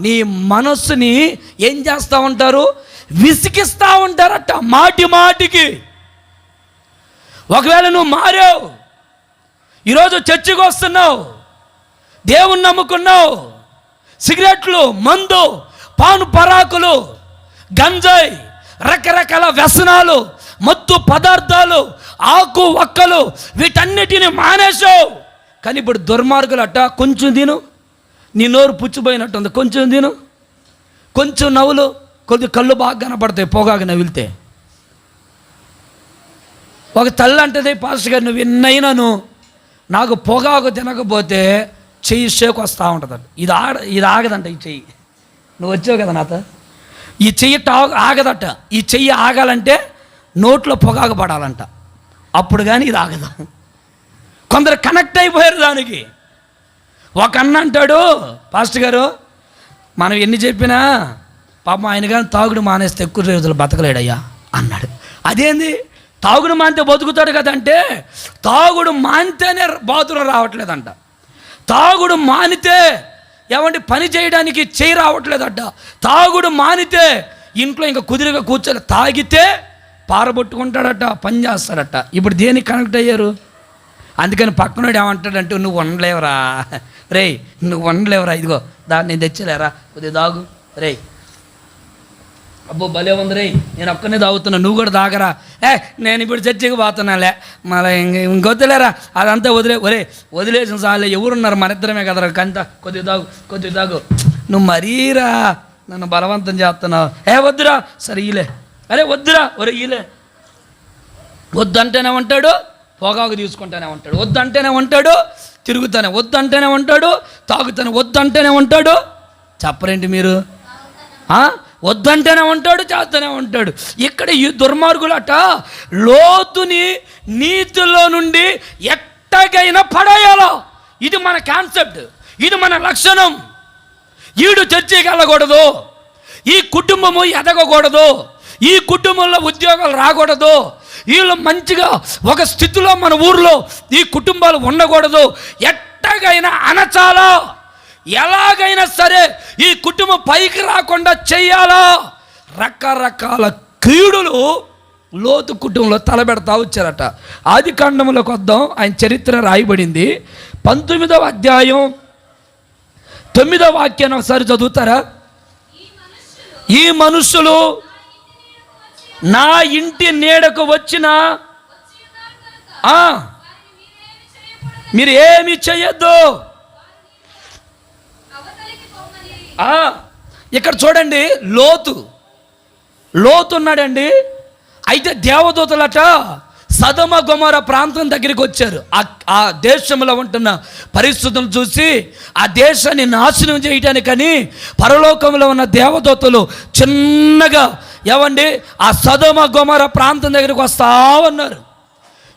నీ మనస్సుని ఏం చేస్తూ ఉంటారు, విసిగిస్తూ ఉంటారట మాటికి. ఒకవేళ నువ్వు మారావు, ఈరోజు చర్చికి వస్తున్నావు, దేవుణ్ణి నమ్ముకున్నావు, సిగరెట్లు మందు పాను పరాకులు గంజాయి రకరకాల వ్యసనాలు మత్తు పదార్థాలు ఆకు ఒక్కలు వీటన్నిటిని మానేసావు. కానీ ఇప్పుడు దుర్మార్గులట కొంచెం తిను, నీ నోరు పుచ్చిపోయినట్టుంది, కొంచెం తిను, కొంచెం నవ్వులు, కొద్ది కళ్ళు బాగా కనపడతాయి పొగాకు నవ్వితే. ఒక తల్లి అంటది, పాస్టర్ గారు నువ్వు ఎన్నైనాను నాకు పొగాకు తినకపోతే చెయ్యి షేక్ వస్తూ ఉంటుందంట. ఇది ఆగదంట. ఈ చెయ్యి నువ్వు వచ్చావు కదా నాతో, ఈ చెయ్యి ఆగదట. ఈ చెయ్యి ఆగాలంటే నోట్లో పొగాకు పడాలంట, అప్పుడు కానీ ఇది ఆగదు. కొందరు కనెక్ట్ అయిపోయారు దానికి. ఒక అన్న అంటాడు, పాస్టర్ గారు మనం ఎన్ని చెప్పినా పాపం ఆయన కానీ తాగుడు మానేస్తే ఎక్కువ రోజులు బతకలేడయ్యా అన్నాడు. అదేంది తాగుడు మానితే బతుకుతాడు కదంటే, తాగుడు మానితేనే బాతులు రావట్లేదంట, తాగుడు మానితే ఏమంటే పని చేయడానికి చేయి రావట్లేదట, తాగుడు మానితే ఇంట్లో ఇంకా కుదిరిగా కూర్చొని తాగితే పారబొట్టుకుంటాడట, పని చేస్తాడట. ఇప్పుడు దేనికి కనెక్ట్ అయ్యారు? అందుకని పక్కనోడు ఏమంటాడంటే నువ్వు వండలేవరా రే, నువ్వు వండలేవరా, ఇదిగో దాన్ని నేను తెచ్చలేరా కొద్దిగా దాగు రే, అబ్బో భలే ఉంది రే, నేను ఒక్కనే తాగుతున్నా, నువ్వు కూడా తాగరా, నేను ఇప్పుడు చర్చికి పోతున్నాలే మళ్ళీ ఇంకొద్దులేరా అదంతా వదిలేసిన సార్లే, ఎవరున్నారు మన ఇద్దరమే కదరా, కంత కొద్దిగా తాగు నువ్వు మరీరా నన్ను బలవంతం చేస్తున్నావు, వద్దురా సరే ఈలే, అరే వద్దురా ఒరే ఈలే, వద్దంటేనే ఉంటాడు, పొగాకు తీసుకుంటానే ఉంటాడు, వద్దంటేనే ఉంటాడు, తిరుగుతానే వద్దంటేనే ఉంటాడు, తాగుతానే వద్దంటేనే ఉంటాడు. చెప్పరేంటి మీరు? వద్దంటేనే ఉంటాడు, చేస్తూనే ఉంటాడు. ఇక్కడ ఈ దుర్మార్గులట లోతుని నీతిలో నుండి ఎట్టగైనా పడేయాలో, ఇది మన కాన్సెప్ట్, ఇది మన లక్షణం. ఈడు చర్చికి వెళ్ళకూడదు, ఈ కుటుంబము ఎదగకూడదు, ఈ కుటుంబంలో ఉద్యోగాలు రాకూడదు, వీళ్ళు మంచిగా ఒక స్థితిలో మన ఊర్లో ఈ కుటుంబాలు ఉండకూడదు, ఎట్టగైనా అనచాలా, ఎలాగైనా సరే ఈ కుటుంబం పైకి రాకుండా చెయ్యాలా. రకరకాల కీడులు లోతు కుటుంబంలో తలబెడతా వచ్చారట. ఆది కాండంలోకి వద్దాం, ఆయన చరిత్ర రాయబడింది 19వ అధ్యాయం 9వ వాక్యాన్ని ఒకసారి చదువుతారా? ఈ మనుషులు నా ఇంటి నీడకు వచ్చిన మీరు ఏమి చెయ్యొద్దు. ఇక్కడ చూడండి, లోతు ఉన్నాడండి. అయితే దేవదూతలట సదమ గొమొర ప్రాంతం దగ్గరికి వచ్చారు. ఆ దేశంలో ఉంటున్న పరిస్థితులను చూసి ఆ దేశాన్ని నాశనం చేయటానికని పరలోకంలో ఉన్న దేవదూతలు చిన్నగా ఏమండి ఆ సదమ గొమొర ప్రాంతం దగ్గరికి వస్తా ఉన్నారు.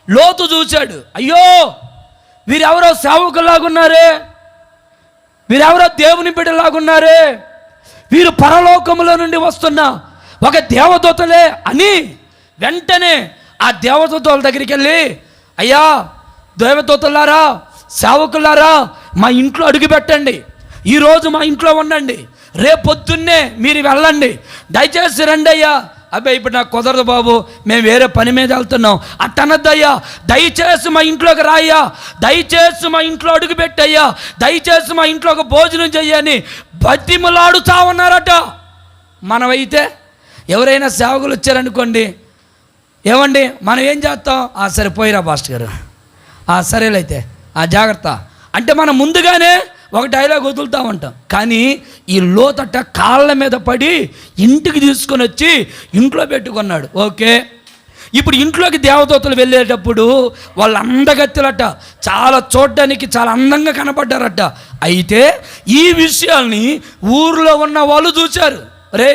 లోతు చూశాడు, అయ్యో వీరెవరో సేవకులాగున్నారే, వీరెవరో దేవుని బిడ్డలాగున్నారే, వీరు పరలోకములో నుండి వస్తున్న ఒక దేవదూతలే అని వెంటనే ఆ దేవదూతల దగ్గరికి వెళ్ళి, అయ్యా దేవదూతలారా, సేవకులారా, మా ఇంట్లో అడుగు పెట్టండి, ఈరోజు మా ఇంట్లో ఉండండి, రేపొద్దున్నే మీరు వెళ్ళండి, దయచేసి రండి అయ్యా. అబ్బాయి ఇప్పుడు నాకు కుదరదు బాబు, మేము వేరే పని మీద వెళ్తున్నాం అట్టనద్దయ్యా. దయచేసి మా ఇంట్లోకి రాయ్యా, దయచేసి మా ఇంట్లో అడుగు పెట్టయ్యా, దయచేసి మా ఇంట్లో ఒక భోజనం చెయ్యని బతిమలాడుతా ఉన్నారట. మనమైతే ఎవరైనా సేవకులు వచ్చారనుకోండి, ఏమండి మనం ఏం చేస్తాం? సరే పోయిరా పాస్టర్ గారు, సరేలైతే జాగ్రత్త అంటే మనం ముందుగానే ఒక డైలాగ్ వదులుతూ ఉంటాం. కానీ ఈ లోతట కాళ్ళ మీద పడి ఇంటికి తీసుకొని వచ్చి ఇంట్లో పెట్టుకున్నాడు. ఓకే, ఇప్పుడు ఇంట్లోకి దేవదూతలు వెళ్ళేటప్పుడు వాళ్ళు అందగత్తెలట, చాలా చూడడానికి చాలా అందంగా కనపడ్డారట. అయితే ఈ విషయాల్ని ఊరిలో ఉన్న వాళ్ళు చూశారు. రే,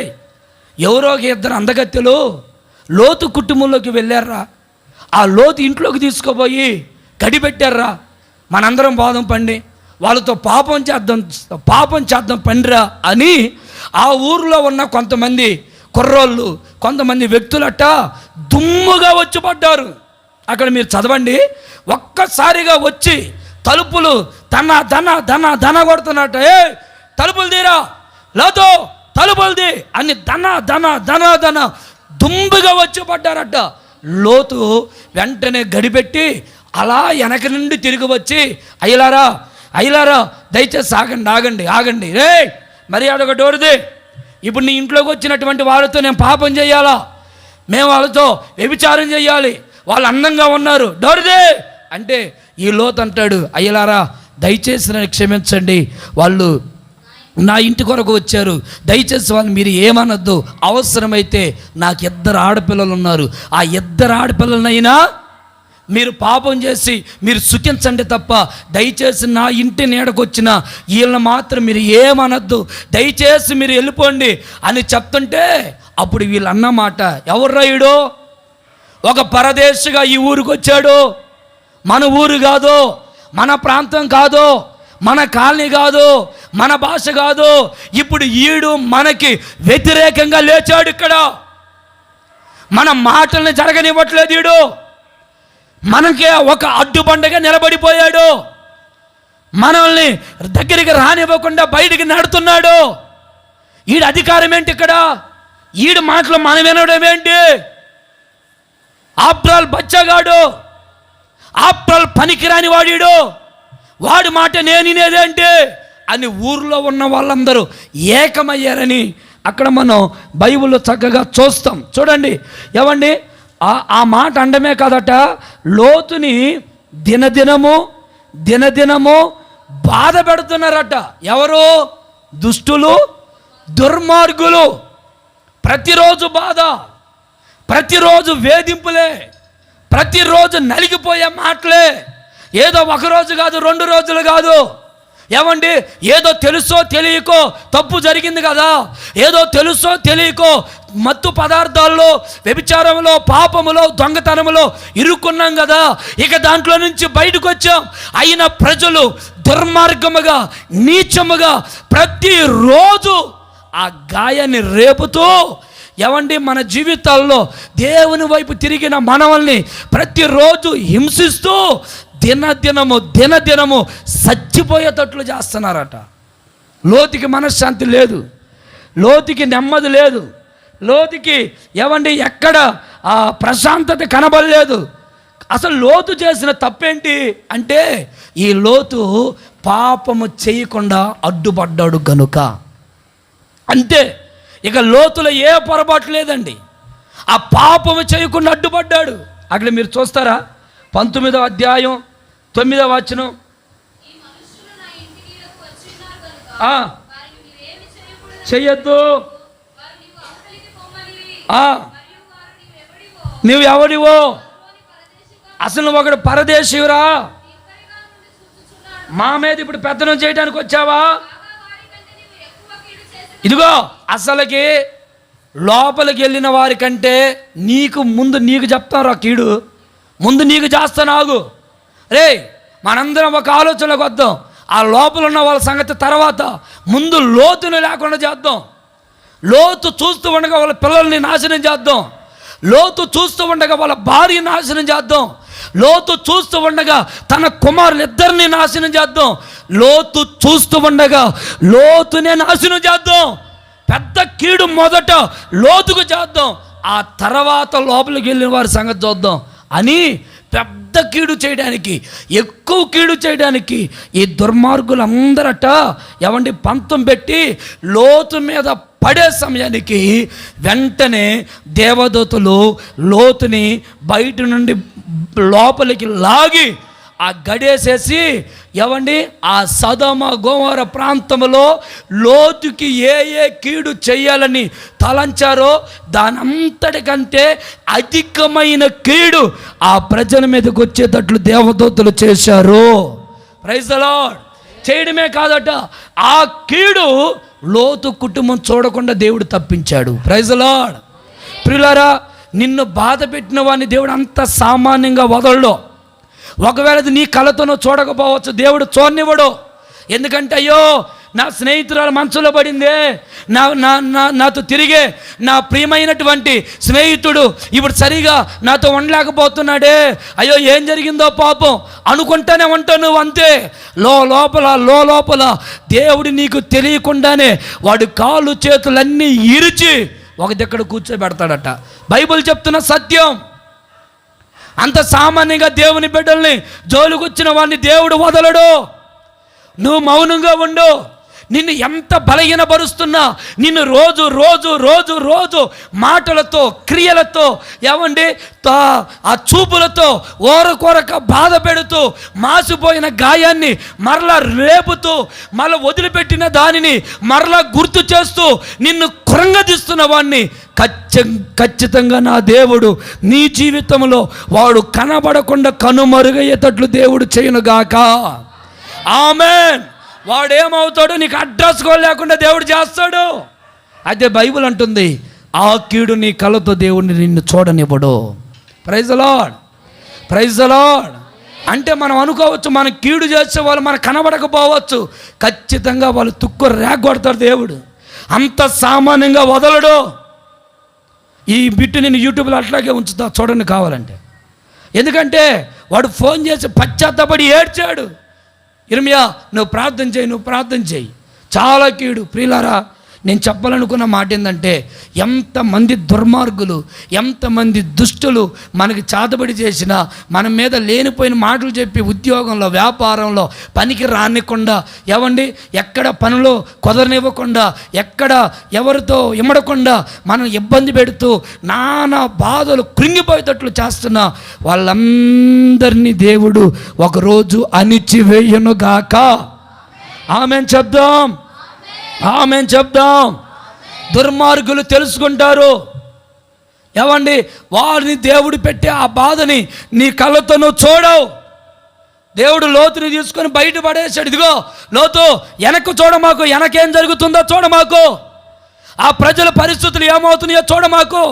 ఎవరో ఇద్దరు అందగత్తెలు లోతు కుటుంబంలోకి వెళ్ళారా, ఆ లోతు ఇంట్లోకి తీసుకుపోయి గడిపెట్టారా, మనందరం బాదం పండి వాళ్ళతో పాపం చేద్దాం పండిరా అని ఆ ఊరిలో ఉన్న కొంతమంది కుర్రోళ్ళు, కొంతమంది వ్యక్తులట దుమ్ముగా వచ్చి పడ్డారు. అక్కడ మీరు చదవండి, ఒక్కసారిగా వచ్చి తలుపులు ధన కొడుతున్నట్ట. తలుపులు తీరా, లేదో తలుపులు తీ అని ధన దుమ్ముగా వచ్చి పడ్డారట. లోతు వెంటనే గడిపెట్టి అలా వెనక నుండి తిరిగి వచ్చి, అయ్యలారా దయచేసి ఆగండి, రే మర్యాద ఒక డోరుది. ఇప్పుడు నీ ఇంట్లోకి వచ్చినటువంటి వాళ్ళతో నేను పాపం చేయాలా, మేము వాళ్ళతో వ్యభిచారం చేయాలి, వాళ్ళు అందంగా ఉన్నారు, డోరుదే అంటే ఈ లోతు అంటాడు, అయ్యలారా దయచేసి నన్ను క్షమించండి, వాళ్ళు నా ఇంటి కొరకు వచ్చారు, దయచేసి వాళ్ళు మీరు ఏమనొద్దు, అవసరమైతే నాకు 2 ఆడపిల్లలు ఉన్నారు, ఆ 2 ఆడపిల్లలనైనా మీరు పాపం చేసి మీరు సుఖించండి తప్ప దయచేసి నా ఇంటి నీడకొచ్చిన వీళ్ళని మాత్రం మీరు ఏమనొద్దు, దయచేసి మీరు వెళ్ళిపోండి అని చెప్తుంటే అప్పుడు వీళ్ళు అన్నమాట, ఎవర్రా ఈడు, ఒక పరదేశిగా ఈ ఊరికి వచ్చాడు, మన ఊరు కాదు, మన ప్రాంతం కాదు, మన కాలనీ కాదు, మన భాష కాదు, ఇప్పుడు ఈడు మనకి వ్యతిరేకంగా లేచాడు, ఇక్కడ మన మాటల్ని జరగనివ్వట్లేదు, ఈడు మనకే ఒక అడ్డుబండగా నిలబడిపోయాడు, మనల్ని దగ్గరికి రానివ్వకుండా బయటికి నడుతున్నాడు. ఈడు అధికారం ఏంటి ఇక్కడ, ఈడు మాటలు మనం వినడం ఏంటి? ఆప్రాల్ బచ్చగాడు, ఆప్రాల్ పనికిరాని వాడు, వాడి మాట నేను వినేదేంటి అని ఊర్లో ఉన్న వాళ్ళందరూ ఏకమయ్యారని అక్కడ మనం బైబిల్లో చక్కగా చూస్తాం. చూడండి, ఏమండి ఆ మాట అండమే కాదట, లోతుని దినదినము బాధ పెడుతున్నారట. ఎవరు? దుష్టులు, దుర్మార్గులు. ప్రతిరోజు బాధ, ప్రతిరోజు వేధింపులే, ప్రతిరోజు నలిగిపోయే మాటలే. ఏదో ఒకరోజు కాదు, 2 రోజులు కాదు. ఏమండి, ఏదో తెలుసో తెలియకో తప్పు జరిగింది కదా, ఏదో తెలుసో తెలియకో మత్తు పదార్థాల్లో, వ్యభిచారంలో, పాపములో, దొంగతనములో ఇరుక్కున్నాం కదా, ఇక దాంట్లో నుంచి బయటకు వచ్చాం. అయిన ప్రజలు దుర్మార్గముగా, నీచముగా ప్రతిరోజు ఆ గాయాన్ని రేపుతూ, ఏమండి మన జీవితాల్లో దేవుని వైపు తిరిగిన మనల్ని ప్రతిరోజు హింసిస్తూ దినదినము చచ్చిపోయేటట్లు చేస్తున్నారట. లోతుకి మనశ్శాంతి లేదు, లోతుకి నెమ్మది లేదు, లోతుకి ఏమండి ఎక్కడ ప్రశాంతత కనబడలేదు. అసలు లోతు చేసిన తప్పేంటి అంటే, ఈ లోతు పాపము చేయకుండా అడ్డుపడ్డాడు గనుక అంతే. ఇక లోతులో ఏ పొరపాటు లేదండి, ఆ పాపము చేయకుండా అడ్డుపడ్డాడు. అక్కడ మీరు చూస్తారా, 19వ అధ్యాయం 9వ వచనం, చెయ్యొద్దు, నువ్వు ఎవడివో, అసలు ఒకడు పరదేశివురా, మా మీద ఇప్పుడు పెత్తనం చేయడానికి వచ్చావా? ఇదిగో అసలుకి లోపలికి వెళ్ళిన వారి కంటే నీకు చెప్తారు ఆ కీడు ముందు నీకు చేస్తానాగు. రే, మనందరం ఒక ఆలోచనలోకి వద్దాం. ఆ లోపల ఉన్న వాళ్ళ సంగతి తర్వాత, ముందు లోతును లేకుండా చేద్దాం. లోతు చూస్తూ ఉండగా వాళ్ళ పిల్లల్ని నాశనం చేద్దాం, లోతు చూస్తూ ఉండగా వాళ్ళ భార్యని నాశనం చేద్దాం, లోతు చూస్తూ ఉండగా తన కుమారులు ఇద్దరిని నాశనం చేద్దాం. లోతు చూస్తూ ఉండగా లోతునే నాశనం చేద్దాం. పెద్ద కీడు మొదట లోతుకు చేద్దాం, ఆ తర్వాత లోపలికి వెళ్ళిన వారి సంగతి చూద్దాం అని పెద్ద కీడు చేయడానికి, ఎక్కువ కీడు చేయడానికి ఈ దుర్మార్గులందరట ఏమండి పంతం పెట్టి లోతు మీద పడే సమయానికి వెంటనే దేవదూతలు లోతుని బయట నుండి లోపలికి లాగి ఆ గడేసేసి ఏమండి ఆ సదమ గోమోర ప్రాంతంలో లోతుకి ఏ కీడు చేయాలని తలంచారో దానంతటికంటే అధికమైన కీడు ఆ ప్రజల మీదకి వచ్చేటట్లు దేవదూతలు చేశారు. Praise the Lord. చేయడమే కాదట, ఆ కీడు లోతు కుటుంబం చూడకుండా దేవుడు తప్పించాడు. Praise the lord. ప్రియులారా, నిన్ను బాధ పెట్టిన వాడిని దేవుడు అంత సామాన్యంగా వదలడు. ఒకవేళ నీ కళ్ళతోనూ చూడకపోవచ్చు, దేవుడు చూడనివ్వడు. ఎందుకంటే అయ్యో నా స్నేహితురాలు మనసులో పడిందే, నాతో తిరిగే నా ప్రియమైనటువంటి స్నేహితుడు ఇప్పుడు సరిగా నాతో ఉండలేకపోతున్నాడే, అయ్యో ఏం జరిగిందో పాపం అనుకుంటానే ఉంటావు నువ్వు. అంతే లోపల దేవుడు నీకు తెలియకుండానే వాడు కాళ్ళు చేతులన్నీ ఇరిచి ఒక దగ్గర కూర్చోబెడతాడట. బైబిల్ చెప్తున్న సత్యం. అంత సామాన్యంగా దేవుని బిడ్డల్ని జోలుకొచ్చిన వాడిని దేవుడు వదలడు. నువ్వు మౌనంగా ఉండు. నిన్ను ఎంత బలహీనపరుస్తున్నా, నిన్ను రోజు రోజు రోజు రోజు మాటలతో క్రియలతో ఏమండి ఆ చూపులతో ఓరకొరక బాధ పెడుతూ మాసిపోయిన గాయాన్ని మరలా రేపుతూ మళ్ళీ వదిలిపెట్టిన దానిని మరలా గుర్తు చేస్తూ నిన్ను కృంగదీస్తున్న వాడిని ఖచ్చితంగా నా దేవుడు నీ జీవితంలో వాడు కనబడకుండా కనుమరుగయ్యేటట్లు దేవుడు చేయనుగాక. ఆమేన్. వాడేమవుతాడో నీకు అడ్రస్ కూడా లేకుండా దేవుడు చేస్తాడు. అయితే బైబిల్ అంటుంది ఆ కీడు నీ కళ్ళతో దేవుడిని నిన్ను చూడనివ్వడు. Praise the Lord. Praise the Lord. అంటే మనం అనుకోవచ్చు మన కీడు చేసే వాళ్ళు మనకు కనబడకపోవచ్చు, ఖచ్చితంగా వాళ్ళు తుక్కు రేగొడతాడు దేవుడు. అంత సామాన్యంగా వదలడు. ఈ బిట్టు నేను యూట్యూబ్లో అట్లాగే ఉంచుతా, చూడండి కావాలంటే. ఎందుకంటే వాడు ఫోన్ చేసి పశ్చాత్తపడి ఏడ్చాడు, ఇర్మియా నువ్వు ప్రార్థన చేయి చాలా కీడు. ప్రియులారా, నేను చెప్పాలనుకున్న మాట ఏంటంటే, ఎంతమంది దుర్మార్గులు, ఎంతమంది దుష్టులు మనకి చాతబడి చేసినా, మన మీద లేనిపోయిన మాటలు చెప్పి ఉద్యోగంలో వ్యాపారంలో పనికి రానివ్వకుండా, ఏవండి ఎక్కడ పనిలో కుదరనివ్వకుండా, ఎక్కడ ఎవరితో ఇమ్మడకుండా మనం ఇబ్బంది పెడుతూ నానా బాధలు కృంగిపోయేటట్లు చేస్తున్నా వాళ్ళందరినీ దేవుడు ఒకరోజు అణిచివేయునుగాక. ఆమేన్ చెప్దాం. ఆమేన్ చెప్దాం. దుర్మార్గులు తెలుసుకుంటారు. ఏమండి వారిని దేవుడు పెట్టే ఆ బాధని నీ కళ్ళతో నువ్వు చూడవు. దేవుడు లోతుని తీసుకొని బయట పడేసాడు. ఇదిగో లోతు, వెనక్కు చూడమాకు, వెనకేం జరుగుతుందో చూడమాకు, ఆ ప్రజల పరిస్థితులు ఏమవుతున్నాయో చూడమాకు,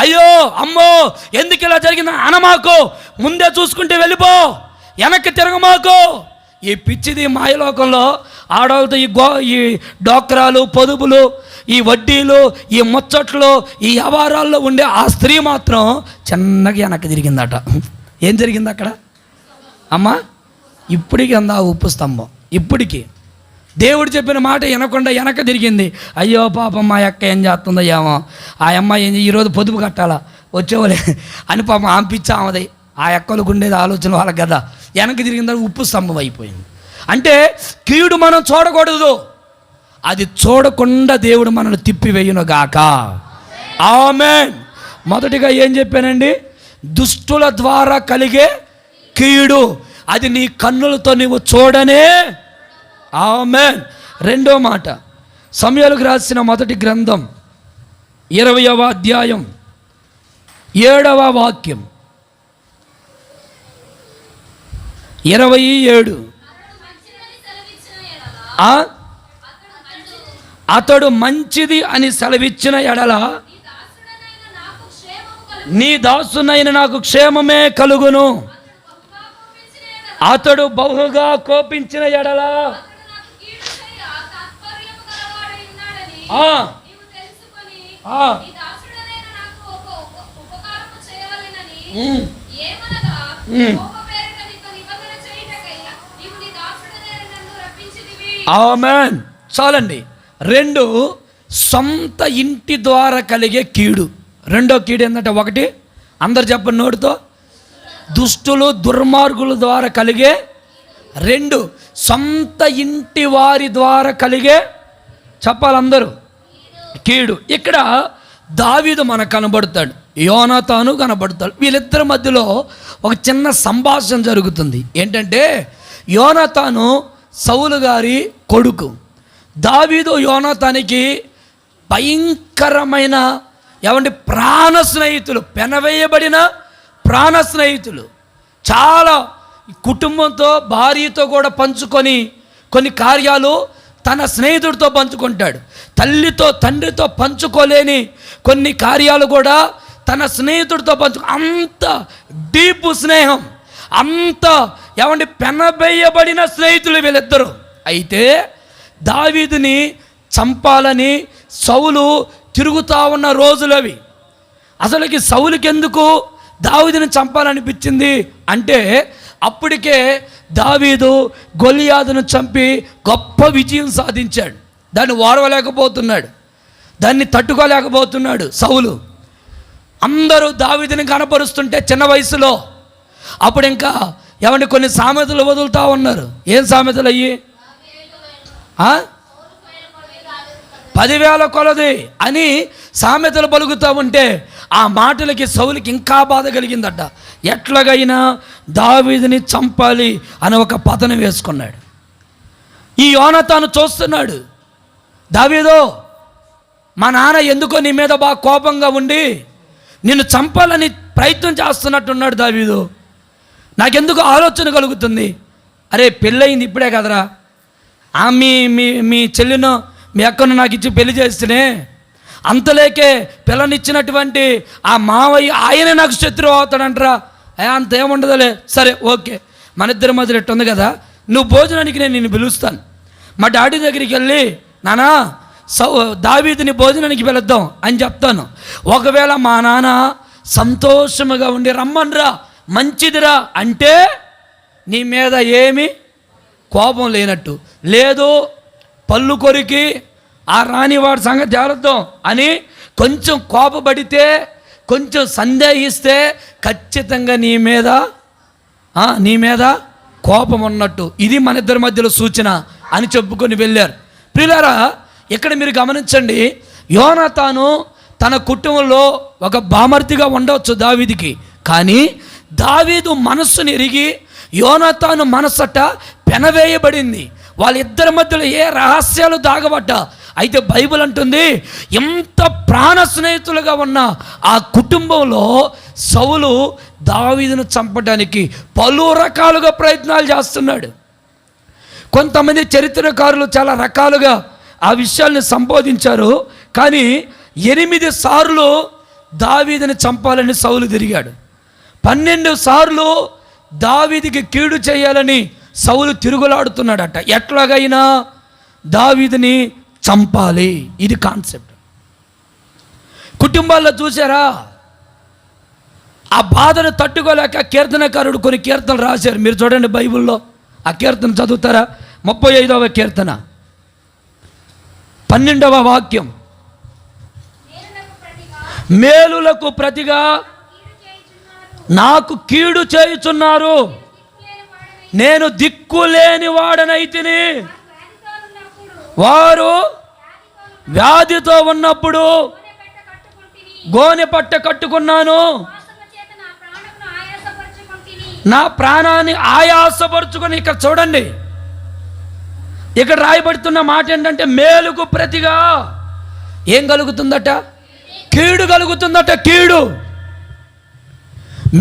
అయ్యో అమ్మో ఎందుకు ఇలా జరిగిందో అనమాకు, ముందే చూసుకుంటే వెళ్ళిపో, వెనక్కి తిరగమాకు. ఈ పిచ్చిది మాయలోకంలో ఆడవాళ్ళతో ఈ డోక్రాలు పొదుపులు ఈ వడ్డీలు ఈ ముచ్చట్లు ఈ వ్యవహారాల్లో ఉండే ఆ స్త్రీ మాత్రం చిన్నగా వెనక్కి తిరిగిందట. ఏం జరిగింది అక్కడ అమ్మా? ఇప్పటికీ అందా ఉప్పు స్తంభం. ఇప్పటికీ దేవుడు చెప్పిన మాట వినకుండా వెనక తిరిగింది. అయ్యో పాపం మా అక్క ఏం చేస్తుందో ఏమో, ఆ అమ్మాయి ఈరోజు పొదుపు కట్టాలా వచ్చేవాళ్ళే అని పాపం ఆంపించి ఆమెది. ఆ అక్కలకు ఉండేది ఆలోచన వాళ్ళకి కదా. వెనక్కి తిరిగిన తర్వాత ఉప్పు స్తంభం అయిపోయింది. అంటే కీడు మనం చూడకూడదు, అది చూడకుండా దేవుడు మనల్ని తిప్పివేయునుగాక. ఆమేన్. మొదటిగా ఏం చెప్పానండి? దుష్టుల ద్వారా కలిగే కీడు అది నీ కన్నులతో నీవు చూడనే. ఆమేన్. రెండో మాట, సమూయేలుకు రాసిన మొదటి గ్రంథం 20వ అధ్యాయం 7వ వాక్యం 27. అతడు మంచిది అని సెలవిచ్చిన ఎడల నీ దాసునైన నాకు క్షేమమే కలుగును. అతడు బహుగా కోపించిన ఎడల ఆమేన్. చాలండి. 2 సొంత ఇంటి ద్వారా కలిగే కీడు. రెండో కీడు ఏంటంటే, 1 అందరు చెప్పండి నోటితో, దుష్టులు దుర్మార్గుల ద్వారా కలిగే. 2 సొంత ఇంటి వారి ద్వారా కలిగే, చెప్పాలందరూ, కీడు. ఇక్కడ దావీదు మనకు కనబడతాడు, యోనాతాను కనబడతాడు. వీళ్ళిద్దరి మధ్యలో ఒక చిన్న సంభాషణ జరుగుతుంది. ఏంటంటే, యోనాతాను సౌలు గారి కొడుకు. దావీదు యోనాతానికి భయంకరమైన ప్రాణ స్నేహితులు, పెనవేయబడిన ప్రాణ స్నేహితులు. చాలా కుటుంబంతో భార్యతో కూడా పంచుకొని కొన్ని కార్యాలు తన స్నేహితుడితో పంచుకుంటాడు. తల్లితో తండ్రితో పంచుకోలేని కొన్ని కార్యాలు కూడా తన స్నేహితుడితో అంత డీప్ స్నేహం, అంత పెనవేయబడిన స్నేహితులు వీళ్ళిద్దరు. అయితే దావీదుని చంపాలని సౌలు తిరుగుతూ ఉన్న రోజులవి. అసలుకి సౌలుకి ఎందుకు దావీదుని చంపాలనిపించింది అంటే, అప్పటికే దావీదు గొలియాదును చంపి గొప్ప విజయం సాధించాడు. దాన్ని ఓర్వలేకపోతున్నాడు, దాన్ని తట్టుకోలేకపోతున్నాడు సౌలు. అందరూ దావీదుని కనపరుస్తుంటే చిన్న వయసులో, అప్పుడు ఇంకా కొన్ని సామెతలు వదులుతూ ఉన్నారు. ఏం సామెతలు అయ్యి? 10,000 కొలది అని సామెతలు పలుకుతూ ఉంటే ఆ మాటలకి సౌలుకి ఇంకా బాధ కలిగిందట. ఎట్లాగైనా దావీదుని చంపాలి అని ఒక పథనం వేసుకున్నాడు. ఈ యోనాతాను చూస్తున్నాడు, దావీదో మా నాన్న ఎందుకో నీ మీద బాగా కోపంగా ఉండి నిన్ను చంపాలని ప్రయత్నం చేస్తున్నట్టున్నాడు దావీదు. నాకెందుకు ఆలోచన కలుగుతుంది, అరే పెళ్ళయింది ఇప్పుడే కదరా, మీ మీ మీ చెల్లిను మీ అక్కను నాకు ఇచ్చి పెళ్లి చేస్తేనే అంతలేకే పిల్లనిచ్చినటువంటి ఆ మావయ్య ఆయనే నాకు శత్రువు అవుతాడంటరా. అంత ఏముండదులే, సరే ఓకే, మన ఇద్దరి మధ్య ఎట్టు ఉంది కదా, నువ్వు భోజనానికి నేను నిన్ను పిలుస్తాను. మా డాడీ దగ్గరికి వెళ్ళి నానా దావీదుని భోజనానికి వెళుద్దాం అని చెప్తాను. ఒకవేళ మా నాన్న సంతోషముగా ఉండి రమ్మన్రా మంచిదిరా అంటే నీ మీద ఏమి కోపం లేనట్టు, లేదు పళ్ళు కొరికి ఆ రానివాడి సంగతి జాగ్రత్తం అని కొంచెం కోపపడితే, కొంచెం సందేహిస్తే ఖచ్చితంగా నీ మీద కోపం ఉన్నట్టు. ఇది మన ఇద్దరి మధ్యలో సూచన అని చెప్పుకొని వెళ్ళారు. ప్రియులారా, ఇక్కడ మీరు గమనించండి, యోనాతాను తన కుటుంబంలో ఒక బామర్తిగా ఉండవచ్చు దావీదుకి, కానీ దావీదు మనస్సుని ఎరిగి యోనాతాను మనసట పెనవేయబడింది. వాళ్ళిద్దరి మధ్యలో ఏ రహస్యాలు దాగబడ్డా. అయితే బైబిల్ అంటుంది, ఎంత ప్రాణ స్నేహితులుగా ఉన్న ఆ కుటుంబంలో సౌలు దావీదును చంపడానికి పలు రకాలుగా ప్రయత్నాలు చేస్తున్నాడు. కొంతమంది చరిత్రకారులు చాలా రకాలుగా ఆ విషయాల్ని సంబోధించారు. కానీ 8 సార్లు దావీదుని చంపాలని సౌలు తిరిగాడు. 12 సార్లు దావీదుకి కీడు చేయాలని సౌలు తిరుగులాడుతున్నాడట. ఎట్లాగైనా దావీదుని చంపాలి, ఇది కాన్సెప్ట్. కుటుంబాల్లో చూసారా, ఆ బాధను తట్టుకోలేక కీర్తనకారుడు కొన్ని కీర్తనలు రాశారు. మీరు చూడండి బైబిల్లో, ఆ కీర్తన చదువుతారా? 35వ కీర్తన 12వ వాక్యం. మేలులకు ప్రతిగా నాకు కీడు చేయుచున్నారు, నేను దిక్కులేని వాడనైతిని. వారు వ్యాధితో ఉన్నప్పుడు గోనె పట్ట కట్టుకున్నాను, నా ప్రాణాన్ని ఆయాసపరుచుకొని. ఇక్కడ చూడండి, ఇక్కడ రాయబడుతున్న మాట ఏంటంటే, మేలుకు ప్రతిగా ఏం కలుగుతుందట? కీడు కలుగుతుందట. కీడు,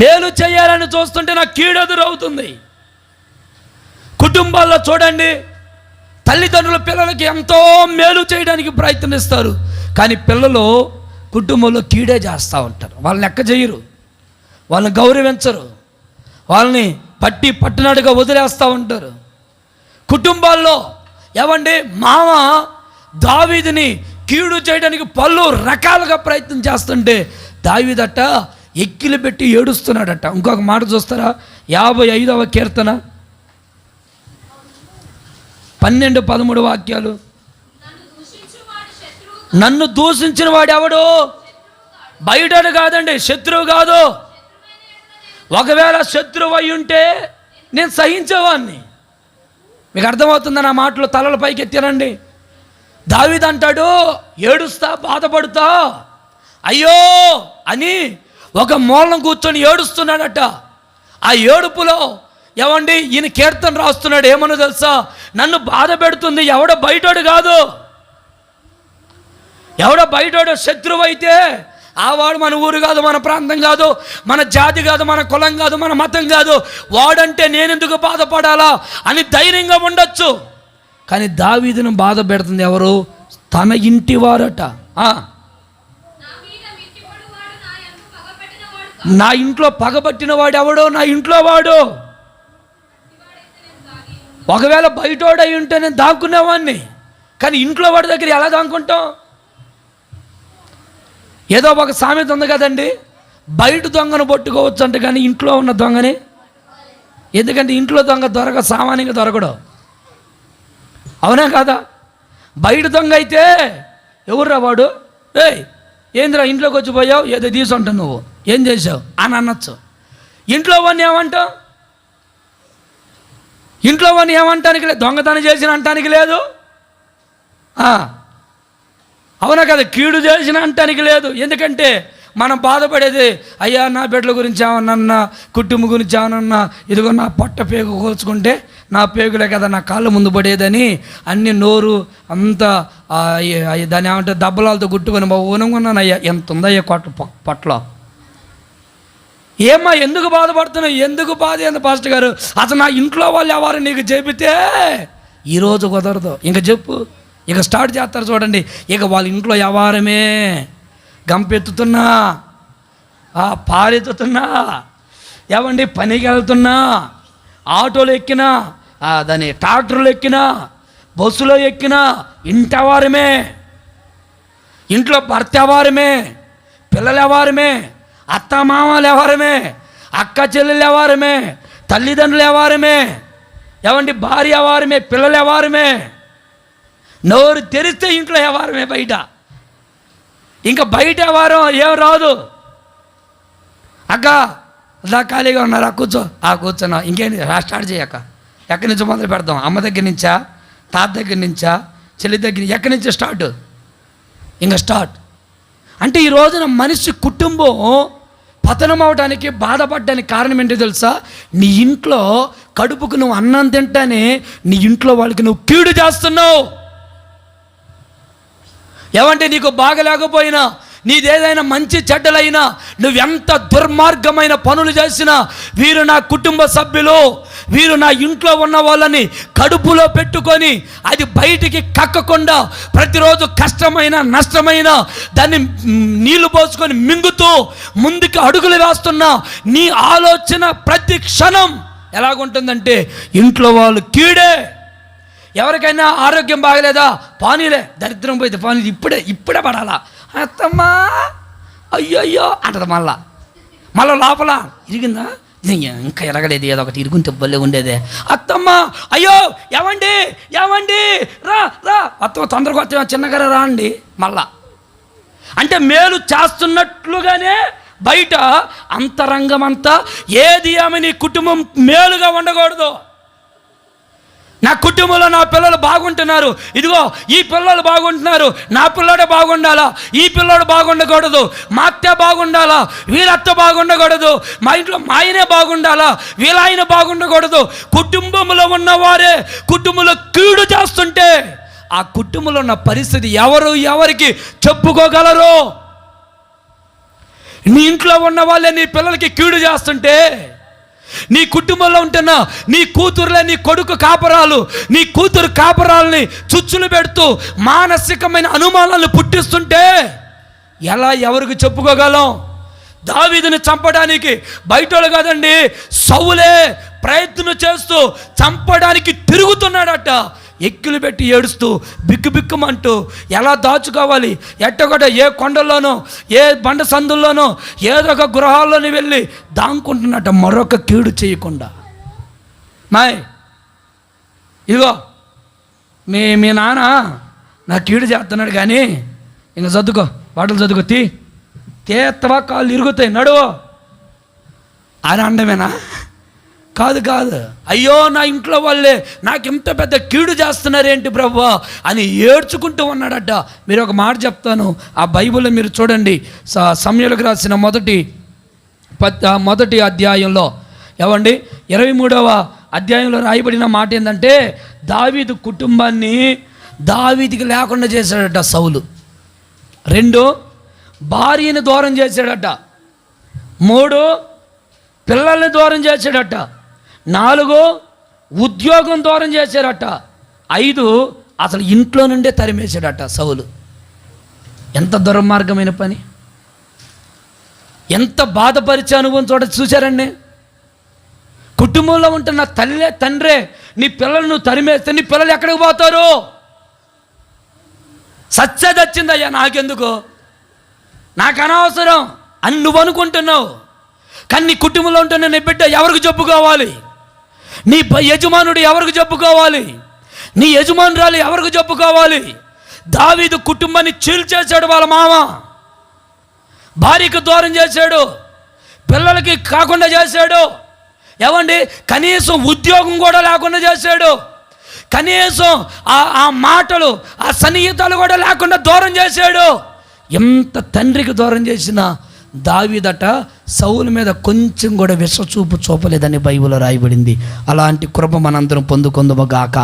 మేలు చేయాలని చూస్తుంటే నాకు కీడు ఎదురవుతుంది. కుటుంబాల్లో చూడండి, తల్లిదండ్రులు పిల్లలకి ఎంతో మేలు చేయడానికి ప్రయత్నిస్తారు, కానీ పిల్లలు కుటుంబంలో కీడే చేస్తూ ఉంటారు. వాళ్ళని లెక్క చేయరు, వాళ్ళని గౌరవించరు, వాళ్ళని పట్టినట్టుగా వదిలేస్తూ ఉంటారు. కుటుంబాల్లో మామ దావీదుని కీడు చేయడానికి పలు రకాలుగా ప్రయత్నం చేస్తుంటే దావీదట ఎక్కిలు పెట్టి ఏడుస్తున్నాడట. ఇంకొక మాట చూస్తారా, 55వ కీర్తన 12-13 వాక్యాలు. నన్ను దూషించిన వాడు ఎవడు? బయటడు కాదండి, శత్రువు కాదు. ఒకవేళ శత్రువు అయి ఉంటే నేను సహించేవాడిని. మీకు అర్థమవుతుందా నా మాటలు? తలల పైకి ఎత్తానండి. దావీదు అంటాడు, ఏడుస్తా, బాధపడుతా, అయ్యో అని ఒక మూలం కూర్చొని ఏడుస్తున్నాడట. ఆ ఏడుపులో ఏమండి ఈయన కీర్తన రాస్తున్నాడు. ఏమన్నా తెలుసా? నన్ను బాధ పెడుతుంది ఎవడో బయటోడు కాదు. ఎవడో బయటోడు శత్రువు అయితే ఆ వాడు మన ఊరు కాదు, మన ప్రాంతం కాదు, మన జాతి కాదు, మన కులం కాదు, మన మతం కాదు. వాడంటే నేనెందుకు బాధపడాలా అని ధైర్యంగా ఉండొచ్చు. కానీ దావీదును బాధ పెడుతుంది ఎవరు? తన ఇంటి వారట. నా ఇంట్లో పగబట్టిన వాడు ఎవడో? నా ఇంట్లో వాడు. ఒకవేళ బయటోడై ఉంటే నేను దాక్కునేవాడిని, కానీ ఇంట్లో వాడి దగ్గర ఎలా దాక్కుంటాం? ఏదో ఒక సామెత ఉంది కదండి, బయట దొంగను పట్టుకోవచ్చు అంటే కానీ ఇంట్లో ఉన్న దొంగని. ఎందుకంటే ఇంట్లో దొంగ సామాన్యంగా దొరకడు. అవునా కాదా? బయట దొంగ అయితే ఎవర్రా వాడు, ఏయ్ ఏందిరా ఇంట్లోకి వచ్చిపోయావు, ఏదో తీసుంటావు, నువ్వు ఏం చేసావు అని అనొచ్చు. ఇంట్లో వాడిని ఏమంటావు? ఇంట్లో వాడిని ఏమంటానికి లేదు, దొంగతనం చేసిన అంటానికి లేదు. అవునా కదా? కీడు చేసిన అంటానికి లేదు. ఎందుకంటే మనం బాధపడేది, అయ్యా నా బిడ్డల గురించి ఏమన్నా, కుటుంబం గురించి ఏమన్నా, ఇదిగో నా పొట్ట పేగు కోల్చుకుంటే నా పేగులే కదా నా కాళ్ళు ముందు పడేదని అన్ని నోరు అంతా దాన్ని ఏమంటే దెబ్బలాలతో గుట్టుకొని ఊనుకున్నాను. అయ్యా ఎంత ఉందయ్యా పొట్టలో. ఏమ్మా ఎందుకు బాధపడుతున్నావు? ఎందుకు బాధ ఏంది పాస్టర్ గారు? అసలు నా ఇంట్లో వాళ్ళు ఎవరు నీకు చెబితే ఈరోజు కుదరదు. ఇంక చెప్పు, ఇక స్టార్ట్ చేస్తారు చూడండి. ఇక వాళ్ళ ఇంట్లో వ్యవహారమే, గంపెత్తుతున్నా, పారెత్తుతున్నా, ఏమండి పనికి వెళ్తున్నా, ఆటోలు ఎక్కినా, దాని ట్రాక్టర్లు ఎక్కినా, బస్సులో ఎక్కినా ఇంటి వ్యవహారమే. ఇంట్లో భర్త వ్యవహారమే, పిల్లల వ్యవహారమే, అత్త మామల వ్యవహారమే, అక్క చెల్లెల వ్యవహారమే, తల్లిదండ్రుల వ్యవహారమే, ఏమండి భార్య వ్యవహారమే, పిల్లల వ్యవహారమే. నోరు తెరిస్తే ఇంట్లో వ్యవహారమే. బయట ఇంకా బయట వ్యవహారం ఏం రాదు. అక్క అలా ఖాళీగా ఉన్నారా, కూర్చో. కూర్చున్నా. ఇంకేంటి స్టార్ట్ చేయక. ఎక్కడి నుంచో మొదలు పెడతాం? అమ్మ దగ్గర నుంచా, తాత దగ్గర నుంచా, చెల్లి దగ్గర, ఎక్కడి నుంచో స్టార్ట్? ఇంకా స్టార్ట్ అంటే ఈ రోజున మనిషి కుటుంబం పతనం అవడానికి, బాధపడడానికి కారణం ఏంటో తెలుసా? నీ ఇంట్లో కడుపుకు నువ్వు అన్నం తింటానే నీ ఇంట్లో వాళ్ళకి నువ్వు కీడు చేస్తున్నావు. ఏమంటే నీకు బాగలేకపోయినా, నీదేదైనా మంచి చెడ్డలైనా, నువ్వెంత దుర్మార్గమైన పనులు చేసినా, వీరు నా కుటుంబ సభ్యులు, వీరు నా ఇంట్లో ఉన్న వాళ్ళని కడుపులో పెట్టుకొని అది బయటికి కక్కకుండా ప్రతిరోజు కష్టమైన నష్టమైన దాన్ని నీళ్లు పోసుకొని మింగుతూ ముందుకు అడుగులు వేస్తున్నా నీ ఆలోచన ప్రతి క్షణం ఎలాగుంటుందంటే ఇంట్లో వాళ్ళు కీడే. ఎవరికైనా ఆరోగ్యం బాగలేదా, పానీలే, దరిద్రం పోయింది, పానీ ఇప్పుడే పడాలా, అత్తమ్మా అయ్యో అంటది. మళ్ళా లోపల ఇరిగిందా, ఇంకా ఎరగలేదు, ఏదో ఒకటి ఇరుగుంటే బల్లే ఉండేదే. అత్తమ్మ అయ్యో ఏమండి రా అత్తమ్మ తొందరగా వస్తే చిన్నగా రా అండి. మళ్ళా అంటే మేలు చేస్తున్నట్లుగానే బయట అంతరంగం అంతా ఏది ఆమె నీ కుటుంబం మేలుగా ఉండకూడదు. నా కుటుంబంలో నా పిల్లలు బాగుంటున్నారు, ఇదిగో ఈ పిల్లలు బాగుంటున్నారు, నా పిల్లోడే బాగుండాలా, ఈ పిల్లోడు బాగుండకూడదు, మా అత్త బాగుండాలా, వీళ్ళత్త బాగుండకూడదు, మా ఇంట్లో మా ఆయనే బాగుండాలా, వీళ్ళ ఆయన బాగుండకూడదు. కుటుంబంలో ఉన్నవారే కుటుంబంలో కీడు చేస్తుంటే ఆ కుటుంబంలో ఉన్న పరిస్థితి ఎవరికి చెప్పుకోగలరు? నీ ఇంట్లో ఉన్న వాళ్ళే నీ పిల్లలకి కీడు చేస్తుంటే, నీ కుటుంబంలో ఉంటున్న నీ కూతురులే నీ కొడుకు కాపరాలు, నీ కూతురు కాపరాలని చుచ్చులు పెడుతూ మానసికమైన అనుమానాలు పుట్టిస్తుంటే ఎవరికి చెప్పుకోగలం? దావీదుని చంపడానికి బయటోళ్ళు కాదండి, సౌలే ప్రయత్నం చేస్తూ చంపడానికి తిరుగుతున్నాడట. ఎక్కిలు పెట్టి ఏడుస్తూ బిక్కుబిక్కుమంటూ ఎలా దాచుకోవాలి, ఎట్టగొట్ట ఏ కొండల్లోనో ఏ బండ సందుల్లోనో ఏదో ఒక గృహాల్లోని వెళ్ళి దాంకుంటున్నట్ట మరొక కీడు చేయకుండా. మాయ్ ఇదిగో మీ నాన్న నా కీడు చేస్తున్నాడు కానీ ఇంక చదువుకో, బాటలు చదువుకో, తేత్తవా కాళ్ళు ఇరుగుతాయి నడువో అని అండమేనా? కాదు కాదు. అయ్యో నా ఇంట్లో వాళ్ళే నాకు ఇంత పెద్ద కీడు చేస్తున్నారేంటి ప్రభువా అని ఏడ్చుకుంటూ ఉన్నాడట. మీరు ఒక మాట చెప్తాను, ఆ బైబిల్లో మీరు చూడండి, సమూయేలుకు రాసిన మొదటి అధ్యాయంలో ఏమండి 23వ అధ్యాయంలో రాయబడిన మాట ఏంటంటే, దావీదు కుటుంబాన్ని దావీదుకి లేకుండా చేశాడట సౌలు. 2 భార్యని దూరం చేశాడట. 3 పిల్లల్ని దూరం చేశాడట. 4 ఉద్యోగం దూరం చేశాడట. 5 అసలు ఇంట్లో నుండే తరిమేశాడట సౌలు. ఎంత దుర్మార్గమైన పని, ఎంత బాధపరిచే అనుభవం చూశారండి. కుటుంబంలో ఉంటున్న తల్లే తండ్రే నీ పిల్లలు నువ్వు తరిమేస్తే నీ పిల్లలు ఎక్కడికి పోతారు? సత్యది వచ్చిందయ్యా, నాకెందుకు, నాకు అనవసరం అని నువ్వు అనుకుంటున్నావు. కానీ నీ కుటుంబంలో ఉంటున్న నీ బిడ్డ ఎవరికి చెప్పుకోవాలి? నీ యజమానుడు ఎవరికి చెప్పుకోవాలి? నీ యజమానురాలు ఎవరికి చెప్పుకోవాలి? దావీదు కుటుంబాన్ని చీల్చేశాడు వాళ్ళ మామ. భార్యకు దూరం చేశాడు, పిల్లలకి కాకుండా చేశాడు. ఏమండి, కనీసం ఉద్యోగం కూడా లేకుండా చేశాడు. కనీసం ఆ మాటలు ఆ సన్నిహితాలు కూడా లేకుండా దూరం చేశాడు. ఎంత తండ్రికి దూరం చేసినా దావీదట సౌలు మీద కొంచెం కూడా విషచూపు చూపలేదని బైబిల్లో రాయబడింది. అలాంటి కృప మనందరం పొందుకుందుగాక.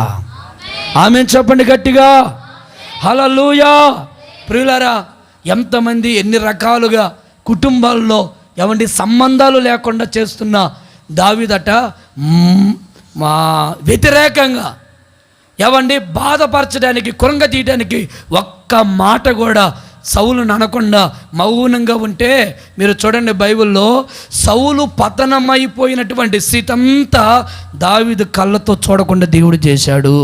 ఆమేన్ చెప్పండి గట్టిగా, హల్లెలూయా. ప్రియులారా, ఎంతమంది ఎన్ని రకాలుగా కుటుంబాల్లో ఏమండి సంబంధాలు లేకుండా చేస్తున్న దావీదట మా వ్యతిరేకంగా ఏమండి బాధపరచడానికి, కృంగతీయడానికి ఒక్క మాట కూడా సౌలును అనకుండా మౌనంగా ఉంటే, మీరు చూడండి బైబిల్లో సౌలు పతనమైపోయినటువంటి స్థితి అంతా దావీదు కళ్ళతో చూడకుండా దేవుడు చేశాడు.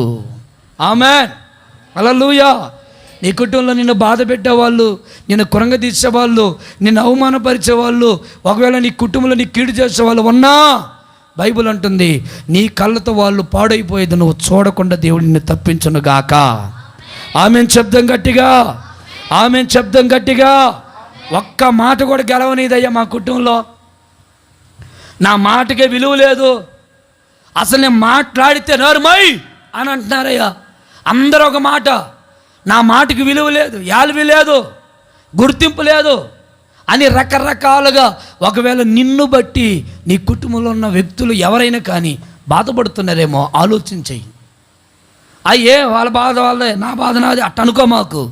ఆమేన్, హల్లెలూయా. నీ కుటుంబంలో నిన్ను బాధ పెట్టేవాళ్ళు, నిన్ను కృంగతీసేవాళ్ళు, నిన్ను అవమానపరిచేవాళ్ళు, ఒకవేళ నీ కుటుంబంలో నీ కీడు చేసేవాళ్ళు ఉన్నా, బైబిల్ అంటుంది నీ కళ్ళతో వాళ్ళు పాడైపోయేది నువ్వు చూడకుండా దేవుడు నిన్ను తప్పించునుగాక. ఆమేన్ శబ్దం గట్టిగా, ఆమేన్ శబ్దం గట్టిగా. ఒక్క మాట కూడా గెలవనీదయ్యా మా కుటుంబంలో. నా మాటకే విలువ లేదు, అసలు నేను మాట్లాడితే నోరుమై అని అంటున్నారయ్యా అందరూ. ఒక మాట, నా మాటకి విలువ లేదు, యాల్వి లేదు, గుర్తింపు లేదు అని రకరకాలుగా. ఒకవేళ నిన్ను బట్టి నీ కుటుంబంలో ఉన్న వ్యక్తులు ఎవరైనా కానీ బాధపడుతున్నారేమో ఆలోచించేయి. అయ్యే వాళ్ళ బాధ వాళ్ళే, నా బాధ నాది అట్ట అనుకో. మాకు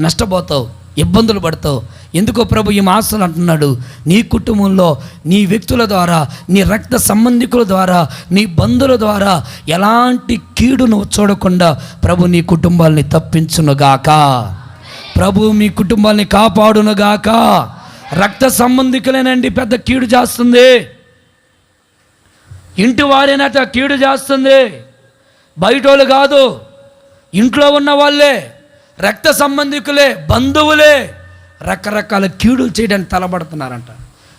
నష్టపోతావు, ఇబ్బందులు పడతావు. ఎందుకో ప్రభు ఈ మాసాలు అంటున్నాడు, నీ కుటుంబంలో నీ వ్యక్తుల ద్వారా, నీ రక్త సంబంధికుల ద్వారా, నీ బంధువుల ద్వారా ఎలాంటి కీడు నువ్వు చూడకుండా ప్రభు నీ కుటుంబాలని తప్పించునుగాక. ప్రభు మీ కుటుంబాలని కాపాడునుగాక. రక్త సంబంధికులేనండి పెద్ద కీడు చేస్తుంది, ఇంటి వారేనట కీడు చేస్తుంది. బయటోళ్ళు కాదు, ఇంట్లో ఉన్న వాళ్ళే, రక్త సంబంధికులే, బంధువులే రకరకాల కీడులు చేయడానికి తలబడుతున్నారంట.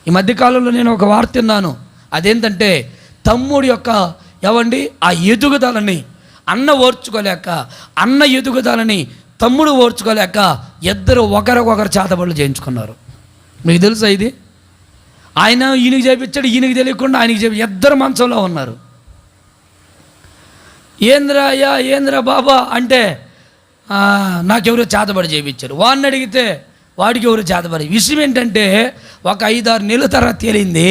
ఈ మధ్యకాలంలో నేను ఒక వార్త విన్నాను. అదేంటంటే తమ్ముడి యొక్క ఏవండి ఆ ఎదుగుదలని అన్న ఓర్చుకోలేక, అన్న ఎదుగుదలని తమ్ముడు ఓర్చుకోలేక ఇద్దరు ఒకరికొకరు చేతబడులు చేయించుకున్నారు. మీకు తెలుసా ఇది? ఆయన ఈయనకి చేపించాడు, ఈయనకి తెలియకుండా ఆయనకి చెప్పి ఇద్దరు మంచంలో ఉన్నారు. ఏంద్రా అయ్యా, ఏంద్రా బాబా అంటే నాకెవరో చేతబడి చేయించారు. వాడిని అడిగితే వాడికి ఎవరు చేతబడి. విషయం ఏంటంటే ఒక 5-6 నెలల తర్వాత తేలింది,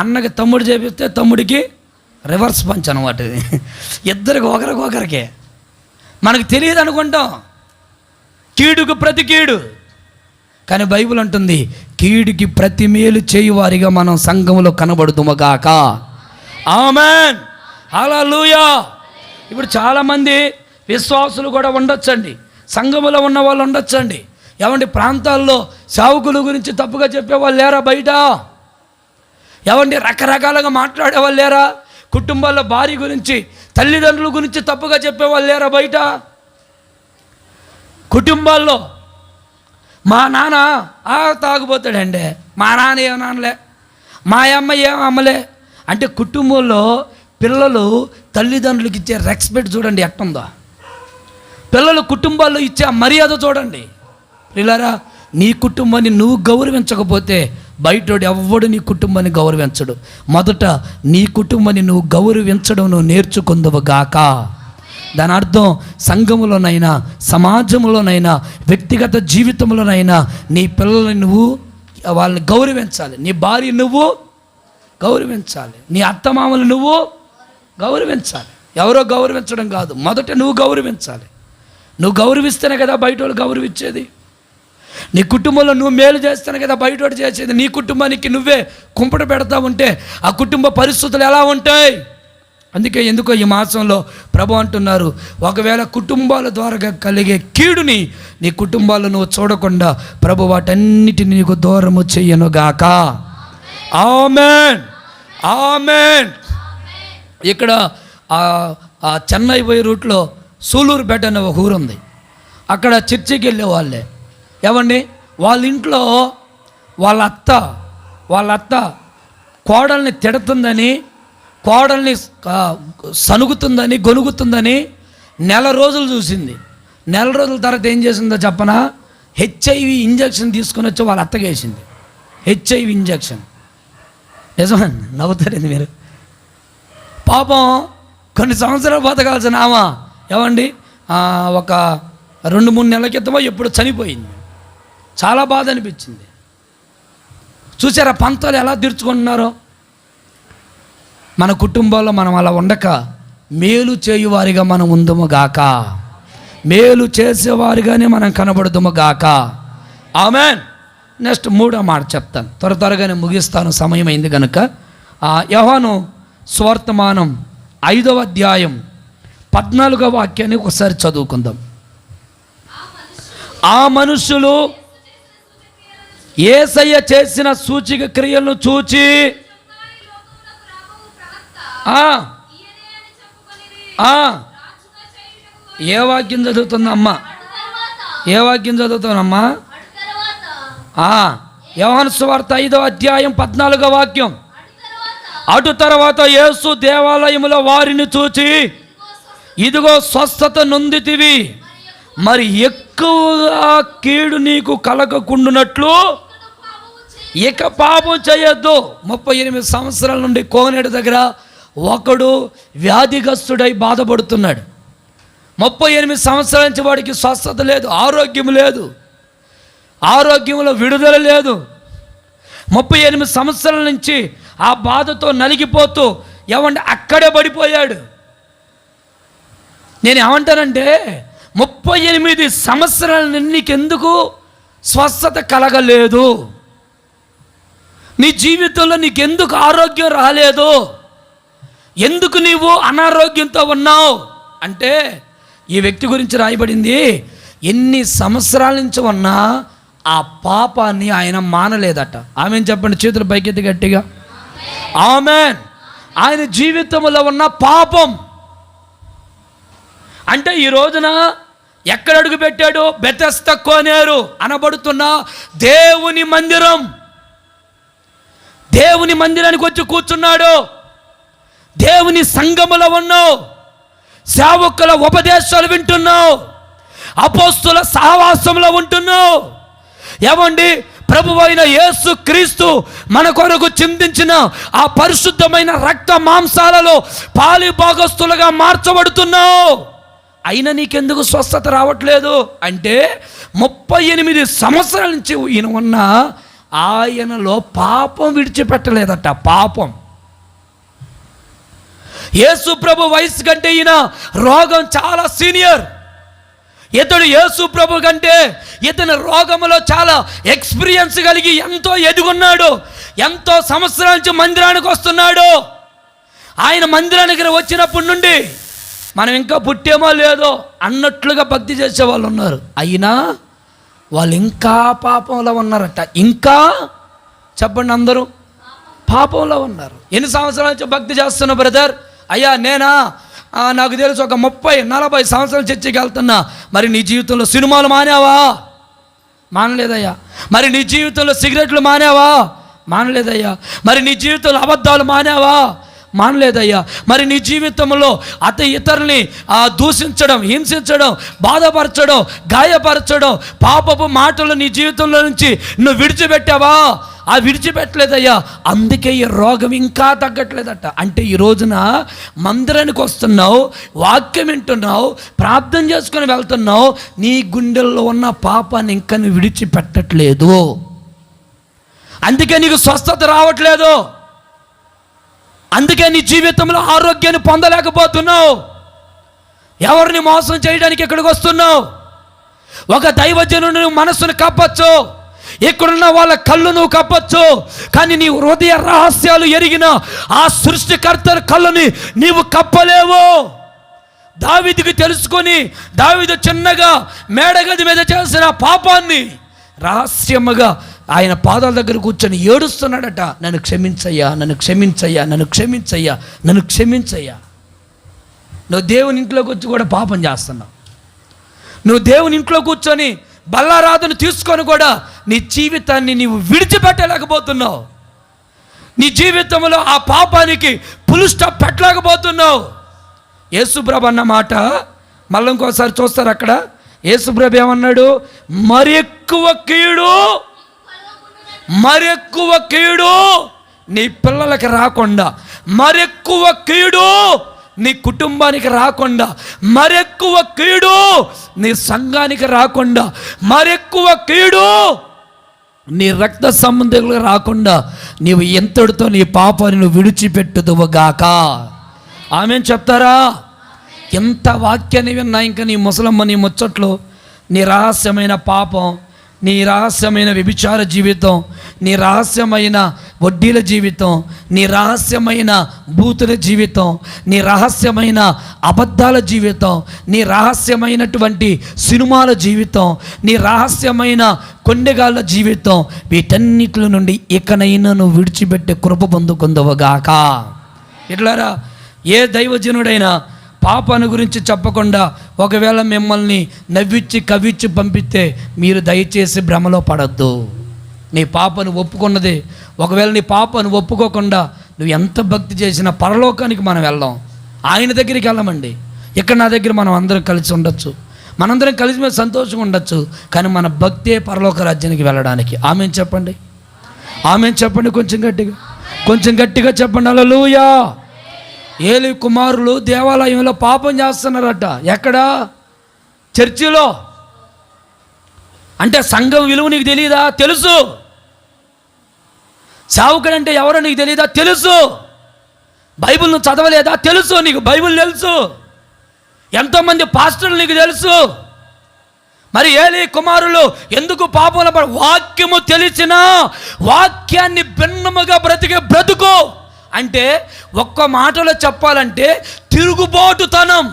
అన్నకి తమ్ముడు చేపిస్తే తమ్ముడికి రివర్స్ పంచ్ అనమాట. ఇద్దరికి ఒకరికొకరికే. మనకు తెలియదు అనుకుంటాం, కీడుకు ప్రతి కీడు. కానీ బైబిల్ అంటుంది కీడుకి ప్రతి మేలు చేయువారిగా మనం సంఘంలో కనబడుదుముగాక. ఆమేన్, హల్లెలూయా. ఇప్పుడు చాలామంది విశ్వాసులు కూడా ఉండొచ్చండి, సంఘములో ఉన్న వాళ్ళు ఉండొచ్చండి. ఏమంటే ప్రాంతాల్లో సేవకుల గురించి తప్పుగా చెప్పేవాళ్ళు లేరా? బయట ఏమంటే రకరకాలుగా మాట్లాడేవాళ్ళు లేరా? కుటుంబాల్లో భార్య గురించి, తల్లిదండ్రుల గురించి తప్పుగా చెప్పేవాళ్ళు లేరా బయట? కుటుంబాల్లో మా నాన్న తాగుపోతాడండి, మా నాన్న ఏమనలే, మా అమ్మ ఏం అమ్మలే అంటే కుటుంబంలో పిల్లలు తల్లిదండ్రులకు ఇచ్చే రెస్పెక్ట్ చూడండి ఎట్టుందో. పిల్లలు కుటుంబాల్లో ఇచ్చే మర్యాద చూడండి. పిల్లరా, నీ కుటుంబాన్ని నువ్వు గౌరవించకపోతే బయటోడు ఎవ్వడు నీ కుటుంబాన్ని గౌరవించడు. మొదట నీ కుటుంబాన్ని నువ్వు గౌరవించడం నువ్వు నేర్చుకుందువు గాక. దాని అర్థం సంఘములోనైనా, సమాజంలోనైనా, వ్యక్తిగత జీవితంలోనైనా నీ పిల్లల్ని నువ్వు వాళ్ళని గౌరవించాలి. నీ భార్య నువ్వు గౌరవించాలి, నీ అత్తమామలు నువ్వు గౌరవించాలి. ఎవరో గౌరవించడం కాదు, మొదట నువ్వు గౌరవించాలి. నువ్వు గౌరవిస్తేనే కదా బయట వాళ్ళు గౌరవించేది. నీ కుటుంబంలో నువ్వు మేలు చేస్తేనే కదా బయట వాడు చేసేది. నీ కుటుంబానికి నువ్వే కుంపట పెడతా ఉంటే ఆ కుటుంబ పరిస్థితులు ఎలా ఉంటాయి? అందుకే ఎందుకో ఈ మాసంలో ప్రభు అంటున్నారు, ఒకవేళ కుటుంబాల ద్వారా కలిగే కీడుని నీ కుటుంబాల్లో నువ్వు చూడకుండా ప్రభు వాటన్నిటిని నీకు దూరము చెయ్యనుగాక. ఆమేన్, ఆమేన్. ఇక్కడ చెన్నై పోయే రూట్లో సూలూరుపేట అనే ఒక ఊరు ఉంది. అక్కడ చర్చికి వెళ్ళే వాళ్ళే ఏమండి, వాళ్ళ ఇంట్లో వాళ్ళ అత్త కోడల్ని తిడుతుందని, కోడల్ని సనుగుతుందని, గొనుగుతుందని నెల రోజులు చూసింది. నెల రోజుల తర్వాత ఏం చేసిందో చెప్పనా? HIV ఇంజక్షన్ తీసుకుని వచ్చి వాళ్ళ అత్తకి వేసింది. HIV injection. నిజమండి, నవ్వుతారండి మీరు. పాపం కొన్ని సంవత్సరాలు బతకాల్సిన ఆమె ఏమండి ఒక 2-3 నెలల క్రితమో ఎప్పుడు చనిపోయింది. చాలా బాధ అనిపించింది. చూసారా పంతాలు ఎలా తీర్చుకుంటున్నారో? మన కుటుంబాల్లో మనం అలా ఉండక మేలు చేయువారిగా మనం ఉందుము గాక, మేలు చేసేవారిగానే మనం కనబడుదుము గాక. ఆమేన్. నెక్స్ట్ 3వ మాట చెప్తాను, త్వరగానే ముగిస్తాను, సమయం అయింది కనుక. యోహాను సువార్తమానం 5వ అధ్యాయం 14వ వాక్యాన్ని ఒకసారి చదువుకుందాం. ఆ మనుషులు యేసయ్య చేసిన సూచక క్రియలను చూచి ఏ వాక్యం చదువుతుందమ్మా? ఏ వాక్యం చదువుతానమ్మా? యోహాను సువార్త 5వ అధ్యాయం 14వ వాక్యం. అటు తర్వాత యేసు దేవాలయములో వారిని చూచి, ఇదిగో స్వస్థత నొందితివి, మరి ఎక్కువగా కీడు నీకు కలగకుండునట్లు ఇక పాపం చేయొద్దు. 38 సంవత్సరాల నుండి కోనేడు దగ్గర ఒకడు వ్యాధిగ్రస్తుడై బాధపడుతున్నాడు. 38 సంవత్సరాల నుంచి వాడికి స్వస్థత లేదు, ఆరోగ్యం లేదు, ఆరోగ్యంలో విడుదల లేదు. 38 సంవత్సరాల నుంచి ఆ బాధతో నలిగిపోతూ ఏమంటే అక్కడే పడిపోయాడు. నేను ఏమంటానంటే 38 సంవత్సరాల నుండి నీకెందుకు స్వస్థత కలగలేదు? నీ జీవితంలో నీకెందుకు ఆరోగ్యం రాలేదు? ఎందుకు నీవు అనారోగ్యంతో ఉన్నావు అంటే ఈ వ్యక్తి గురించి రాయబడింది, ఎన్ని సంవత్సరాల నుంచి ఉన్నా ఆ పాపాన్ని ఆయన మానలేదట. ఆమెన్ చెప్పండి, చేతులు పైకెత్తి గట్టిగా ఆమెన్. ఆయన జీవితంలో ఉన్న పాపం అంటే ఈ రోజున ఎక్కడ అడుగు పెట్టాడు? బెతెస్దా కోనేరు అనబడుతున్న దేవుని మందిరం. దేవుని మందిరానికి వచ్చి కూర్చున్నాడు. దేవుని సంఘములో ఉన్నావు, సేవకుల ఉపదేశాలు వింటున్నావు, అపోస్తుల సహవాసంలో ఉంటున్నావు. ఏమండి, ప్రభువైన యేసు క్రీస్తు మన కొరకు చిందించిన ఆ పరిశుద్ధమైన రక్త మాంసాలలో పాలి భాగస్తులుగా మార్చబడుతున్నావు. అయినా నీకెందుకు స్వస్థత రావట్లేదు అంటే 38 సంవత్సరాల నుంచి ఈయన ఉన్న ఆయనలో పాపం విడిచిపెట్టలేదట. పాపం. యేసు ప్రభు వయసు కంటే ఈయన రోగం చాలా సీనియర్. ఇతడు యేసు ప్రభు కంటే ఇతని రోగములో చాలా ఎక్స్పీరియన్స్ కలిగి ఎంతో ఎదుగున్నాడు. ఎంతో సంవత్సరాల నుంచి మందిరానికి వస్తున్నాడు. ఆయన మందిరానికి వచ్చినప్పటి నుండి మనం ఇంకా పుట్టేమో లేదో అన్నట్లుగా భక్తి చేసే వాళ్ళు ఉన్నారు. అయినా వాళ్ళు ఇంకా పాపంలో ఉన్నారట. ఇంకా చెప్పండి అందరూ, పాపంలో ఉన్నారు. ఎన్ని సంవత్సరాల నుంచి భక్తి చేస్తున్నావు బ్రదర్? అయ్యా నేనా నాకు తెలుసు ఒక 30-40 సంవత్సరాల చర్చికి వెళ్తున్నా. మరి నీ జీవితంలో సినిమాలు మానేవా? మానలేదయ్యా. మరి నీ జీవితంలో సిగరెట్లు మానేవా? మానలేదయ్యా. మరి నీ జీవితంలో అబద్ధాలు మానేవా? మానలేదయ్యా. మరి నీ జీవితంలో ఇతరుల్ని దూషించడం, హింసించడం, బాధపరచడం, గాయపరచడం, పాపపు మాటలు నీ జీవితంలో నుంచి నువ్వు విడిచిపెట్టావా? విడిచిపెట్టలేదయ్యా. అందుకే ఈ రోగం ఇంకా తగ్గట్లేదట. అంటే ఈ రోజున మందిరానికి వస్తున్నావు, వాక్యం వింటున్నావు, ప్రార్థన చేసుకుని వెళ్తున్నావు, నీ గుండెల్లో ఉన్న పాపాన్ని ఇంకా నువ్వు విడిచిపెట్టట్లేదు. అందుకే నీకు స్వస్థత రావట్లేదు. అందుకే నీ జీవితంలో ఆరోగ్యాన్ని పొందలేకపోతున్నావు. ఎవరిని మోసం చేయడానికి ఇక్కడికి వస్తున్నావు? ఒక దైవజనుని మనస్సును కప్పచ్చు, ఇక్కడున్న వాళ్ళ కళ్ళు నువ్వు కప్పచ్చు, కానీ నీ హృదయ రహస్యాలు ఎరిగిన ఆ సృష్టికర్త కళ్ళని నీవు కప్పలేవు. దావీదుకి తెలుసుకొని దావీదు చిన్నగా మేడగది మీద చేసిన పాపాన్ని రహస్యముగా ఆయన పాదాల దగ్గర కూర్చొని ఏడుస్తున్నాడట. నన్ను క్షమించయ్యా, నన్ను క్షమించయ్యా, నన్ను క్షమించయ్యా, నన్ను క్షమించయ్యా. నువ్వు దేవుని ఇంట్లో కూర్చొని కూడా పాపం చేస్తున్నావు. నువ్వు దేవుని ఇంట్లో కూర్చొని బల్లారాధన తీసుకొని కూడా నీ జీవితాన్ని నీవు విడిచిపెట్టలేకపోతున్నావు. నీ జీవితంలో ఆ పాపానికి ఫుల్ స్టాప్ పెట్టలేకపోతున్నావు. యేసుప్రభు అన్న మాట మళ్ళీ ఇంకోసారి చూస్తారు. అక్కడ యేసుప్రభు ఏమన్నాడు? మరెక్కువ కీడు నీ పిల్లలకి రాకుండా, మరెక్కువ కీడు నీ కుటుంబానికి రాకుండా, మరెక్కువ కీడు నీ సంఘానికి రాకుండా, మరెక్కువ కీడు నీ రక్త సంబంధికులకు రాకుండా నీవు ఎంతటితో నీ పాపాన్ని నువ్వు విడిచిపెట్టుదువుగాక. ఆమెను చెప్తారా? ఎంత వాక్యాన్ని విన్నా ఇంకా నీ ముసలమ్మ, నీ ముచ్చట్లు, నీ రహస్యమైన పాపం, నీ రహస్యమైన వ్యభిచార జీవితం, నీ రహస్యమైన వడ్డీల జీవితం, నీ రహస్యమైన బూతుల జీవితం, నీ రహస్యమైన అబద్ధాల జీవితం, నీ రహస్యమైనటువంటి సినిమాల జీవితం, నీ రహస్యమైన కొండెగాళ్ళ జీవితం, వీటన్నిటి నుండి ఇకనైనా నువ్వు విడిచిపెట్టే కృప పొందుకుందవుగాక. ఇట్లారా ఏ దైవజనుడైనా పాపాన్ని గురించి చెప్పకుండా ఒకవేళ మిమ్మల్ని నవ్విచ్చి కవిచ్చి పంపిస్తే మీరు దయచేసి భ్రమలో పడద్దు. నీ పాపను ఒప్పుకున్నది, ఒకవేళ నీ పాపను ఒప్పుకోకుండా నువ్వు ఎంత భక్తి చేసినా పరలోకానికి మనం వెళ్దాం. ఆయన దగ్గరికి వెళ్ళమండి. ఇక్కడ నా దగ్గర మనం అందరం కలిసి ఉండొచ్చు, మనందరం కలిసి మీద సంతోషంగా ఉండొచ్చు, కానీ మన భక్తే పరలోక రాజ్యానికి వెళ్ళడానికి. ఆమెను చెప్పండి, ఆమెను చెప్పండి, కొంచెం గట్టిగా చెప్పండి. హల్లెలూయా. ఏలీ కుమారులు దేవాలయంలో పాపం చేస్తున్నారట. ఎక్కడ? చర్చిలో. అంటే సంఘం విలువ నీకు తెలియదా? తెలుసు. సేవకుడంటే ఎవరో నీకు తెలియదా? తెలుసు. బైబిల్ నువ్వు చదవలేదా? తెలుసు. నీకు బైబిల్ తెలుసు. ఎంతోమంది పాస్టర్లు నీకు తెలుసు. మరి ఏలీ కుమారులు ఎందుకు పాపంలో వాక్యము తెలిసిన వాక్యాన్ని భిన్నముగా బ్రతికే బ్రతుకు అంటే ఒక్క మాటలో చెప్పాలంటే తిరుగుబాటుతనం.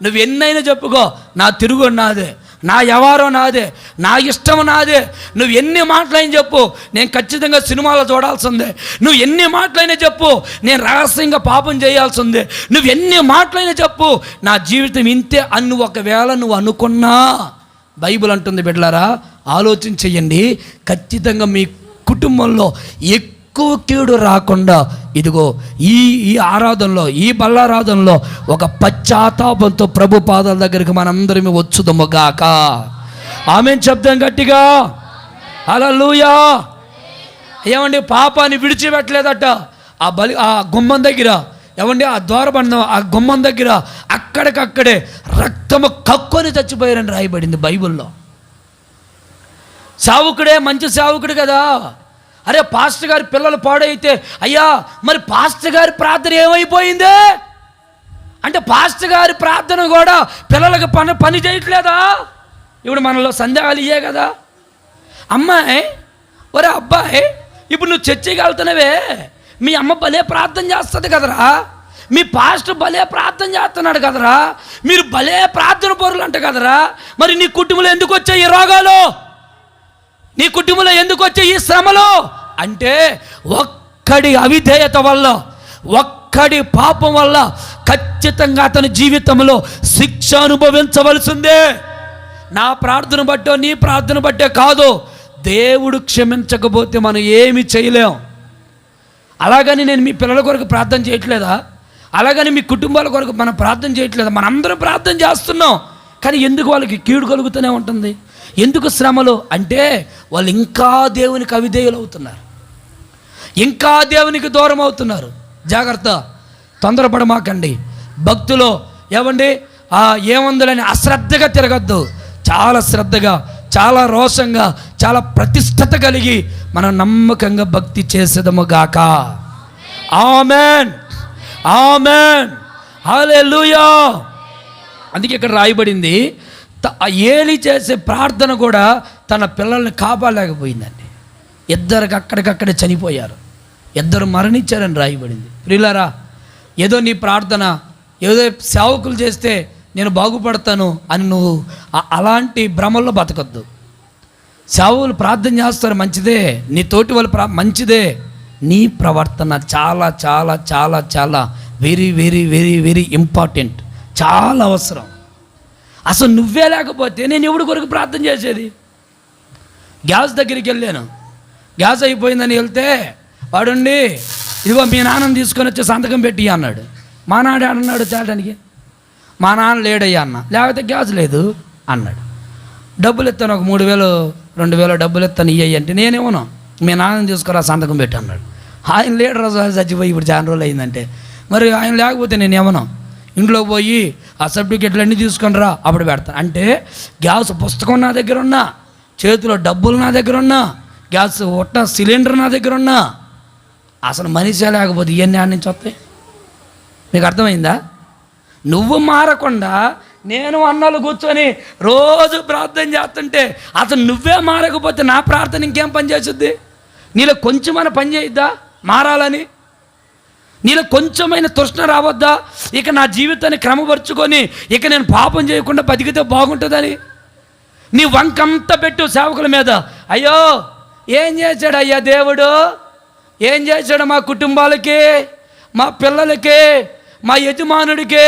నువ్వు ఎన్నైనా చెప్పుకో, నా తిరుగు నాదే, నా వ్యవహారం నాదే, నా ఇష్టం నాదే. నువ్వు ఎన్ని మాటలైనా చెప్పు, నేను ఖచ్చితంగా సినిమాలో చూడాల్సిందే. నువ్వు ఎన్ని మాటలైనా చెప్పు, నేను రహస్యంగా పాపం చేయాల్సిందే. నువ్వు ఎన్ని మాటలైనా చెప్పు, నా జీవితం ఇంతే అని ఒకవేళ నువ్వు అనుకున్నా, బైబిల్ అంటుంది బిడ్డలారా, ఆలోచన చెయ్యండి, ఖచ్చితంగా మీ కుటుంబంలో ఎక్కువ కీడు రాకుండా ఇదిగో ఈ ఆరాధనలో, ఈ బల్లారాధనలో ఒక పశ్చాత్తాపంతో ప్రభు పాదాల దగ్గరికి మనందరం వచ్చుదముగాక. ఆమేన్ చెప్తాం గట్టిగా. హల్లెలూయా. ఏమండి, పాపాన్ని విడిచిపెట్టలేదట. ఆ గుమ్మం దగ్గర, ఏమండి, ఆ ద్వారబంధం, ఆ గుమ్మం దగ్గర అక్కడికక్కడే రక్తము కక్కుని చచ్చిపోయారని రాయబడింది బైబిల్లో. సేవకుడే మంచి సేవకుడు కదా. అరే పాస్టర్ గారి పిల్లలు పాడైతే, అయ్యా మరి పాస్టర్ గారి ప్రార్థన ఏమైపోయిందే అంటే పాస్టర్ గారి ప్రార్థన కూడా పిల్లలకు పని చేయట్లేదా? ఇప్పుడు మనలో సందేహాలు ఇయ్యే కదా. అమ్మాయి, ఒరే అబ్బాయి, ఇప్పుడు నువ్వు చర్చికి వెళ్తున్నావే, మీ అమ్మ భలే ప్రార్థన చేస్తుంది కదరా, మీ పాస్టర్ భలే ప్రార్థన చేస్తున్నాడు కదరా, మీరు భలే ప్రార్థన పరులు అంట కదరా, మరి నీ కుటుంబంలో ఎందుకు వచ్చాయి ఈ రోగాలు? నీ కుటుంబంలో ఎందుకు వచ్చాయి ఈ శ్రమలు? అంటే ఒక్క ఒక్కడి అవిధేయత వల్ల, ఒక్కడి పాపం వల్ల ఖచ్చితంగా అతని జీవితంలో శిక్ష అనుభవించవలసిందే. నా ప్రార్థన బట్టో నీ ప్రార్థన బట్టే కాదు, దేవుడు క్షమించకపోతే మనం ఏమి చేయలేం. అలాగని నేను మీ పిల్లల కొరకు ప్రార్థన చేయట్లేదా? అలాగని మీ కుటుంబాల కొరకు మనం ప్రార్థన చేయట్లేదా? మనందరం ప్రార్థన చేస్తున్నాం, కానీ ఎందుకు వాళ్ళకి కీడు కలుగుతూనే ఉంటుంది? ఎందుకు శ్రమలు అంటే వాళ్ళు ఇంకా దేవునికి అవిధేయులు అవుతున్నారు, ఇంకా దేవునికి దూరం అవుతున్నారు. జాగ్రత్త, తొందరపడమాకండి. భక్తిలో ఏమండి ఏముందని అశ్రద్ధగా తిరగద్దు. చాలా శ్రద్ధగా, చాలా రోషంగా, చాలా ప్రతిష్టత కలిగి మనం నమ్మకంగా భక్తి చేసేదము గాక. ఆమెన్, ఆమెన్, హల్లెలూయా. అందుకే ఇక్కడ రాయబడింది, ఏలి చేసే ప్రార్థన కూడా తన పిల్లల్ని కాపాడలేకపోయిందండి. ఇద్దరికి అక్కడికక్కడే చనిపోయారు, ఇద్దరు మరణించారని రాయబడింది. ప్రియులారా, ఏదో నీ ప్రార్థన, ఏదో సేవకులు చేస్తే నేను బాగుపడతాను అని నువ్వు అలాంటి భ్రమల్లో బతకద్దు. సేవకులు ప్రార్థన చేస్తారు, మంచిదే. నీ తోటి వాళ్ళు మంచిదే. నీ ప్రవర్తన చాలా చాలా చాలా చాలా very very very very important, చాలా అవసరం. అసలు నువ్వే లేకపోతే నేను ఎవడి కొరకు ప్రార్థన చేసేది? గ్యాస్ దగ్గరికి వెళ్ళాను, గ్యాస్ అయిపోయిందని వెళ్తే వాడుండి, ఇదిగో మీ నాన్నని తీసుకొని వచ్చి సంతకం పెట్టి అన్నాడు. మా నాన్న అన్నాడు తేడానికి, మా నాన్న లేడయ్యా అన్న, లేకపోతే గ్యాస్ లేదు అన్నాడు. డబ్బులు ఇస్తాను, ఒక 3,000 2,000 డబ్బులు ఇస్తాను ఇయ్యి అంటే, నేనేమోను మీ నాన్నని తీసుకురా సంతకం పెట్టి అన్నాడు. ఆయన లీడర్ చచ్చిపోయి ఇప్పుడు చాలా రోజులు అయిందంటే, మరి ఆయన లేకపోతే నేనేమోను ఇంట్లో పోయి ఆ సర్టిఫికెట్లు అన్నీ తీసుకొని రా, అప్పుడు పెడతాను అంటే, గ్యాస్ పుస్తకం నా దగ్గర ఉన్నా, చేతిలో డబ్బులు నా దగ్గర ఉన్నా, గ్యాస్ ఒట్ట సిలిండర్ నా దగ్గర ఉన్నా, అసలు మనిషే లేకపోతే ఇవన్నీ ఆడ నుంచి వస్తాయి? మీకు అర్థమైందా? నువ్వు మారకుండా నేను అన్నలు కూర్చొని రోజు ప్రార్థన చేస్తుంటే అసలు నువ్వే మారకపోతే నా ప్రార్థన ఇంకేం పని చేస్తుంది? నీలో కొంచెమైనా పని చేయిద్దా మారాలని? నీలో కొంచెమైన తృష్ణ రావద్దా? ఇక నా జీవితాన్ని క్రమపరుచుకొని ఇక నేను పాపం చేయకుండా బతికితే బాగుంటుందని? నీ వంకంతా పెట్టు సేవకుల మీద. అయ్యో ఏం చేశాడు అయ్యా దేవుడు, ఏం చేశాడు మా కుటుంబాలకి, మా పిల్లలకి, మా యజమానుడికి,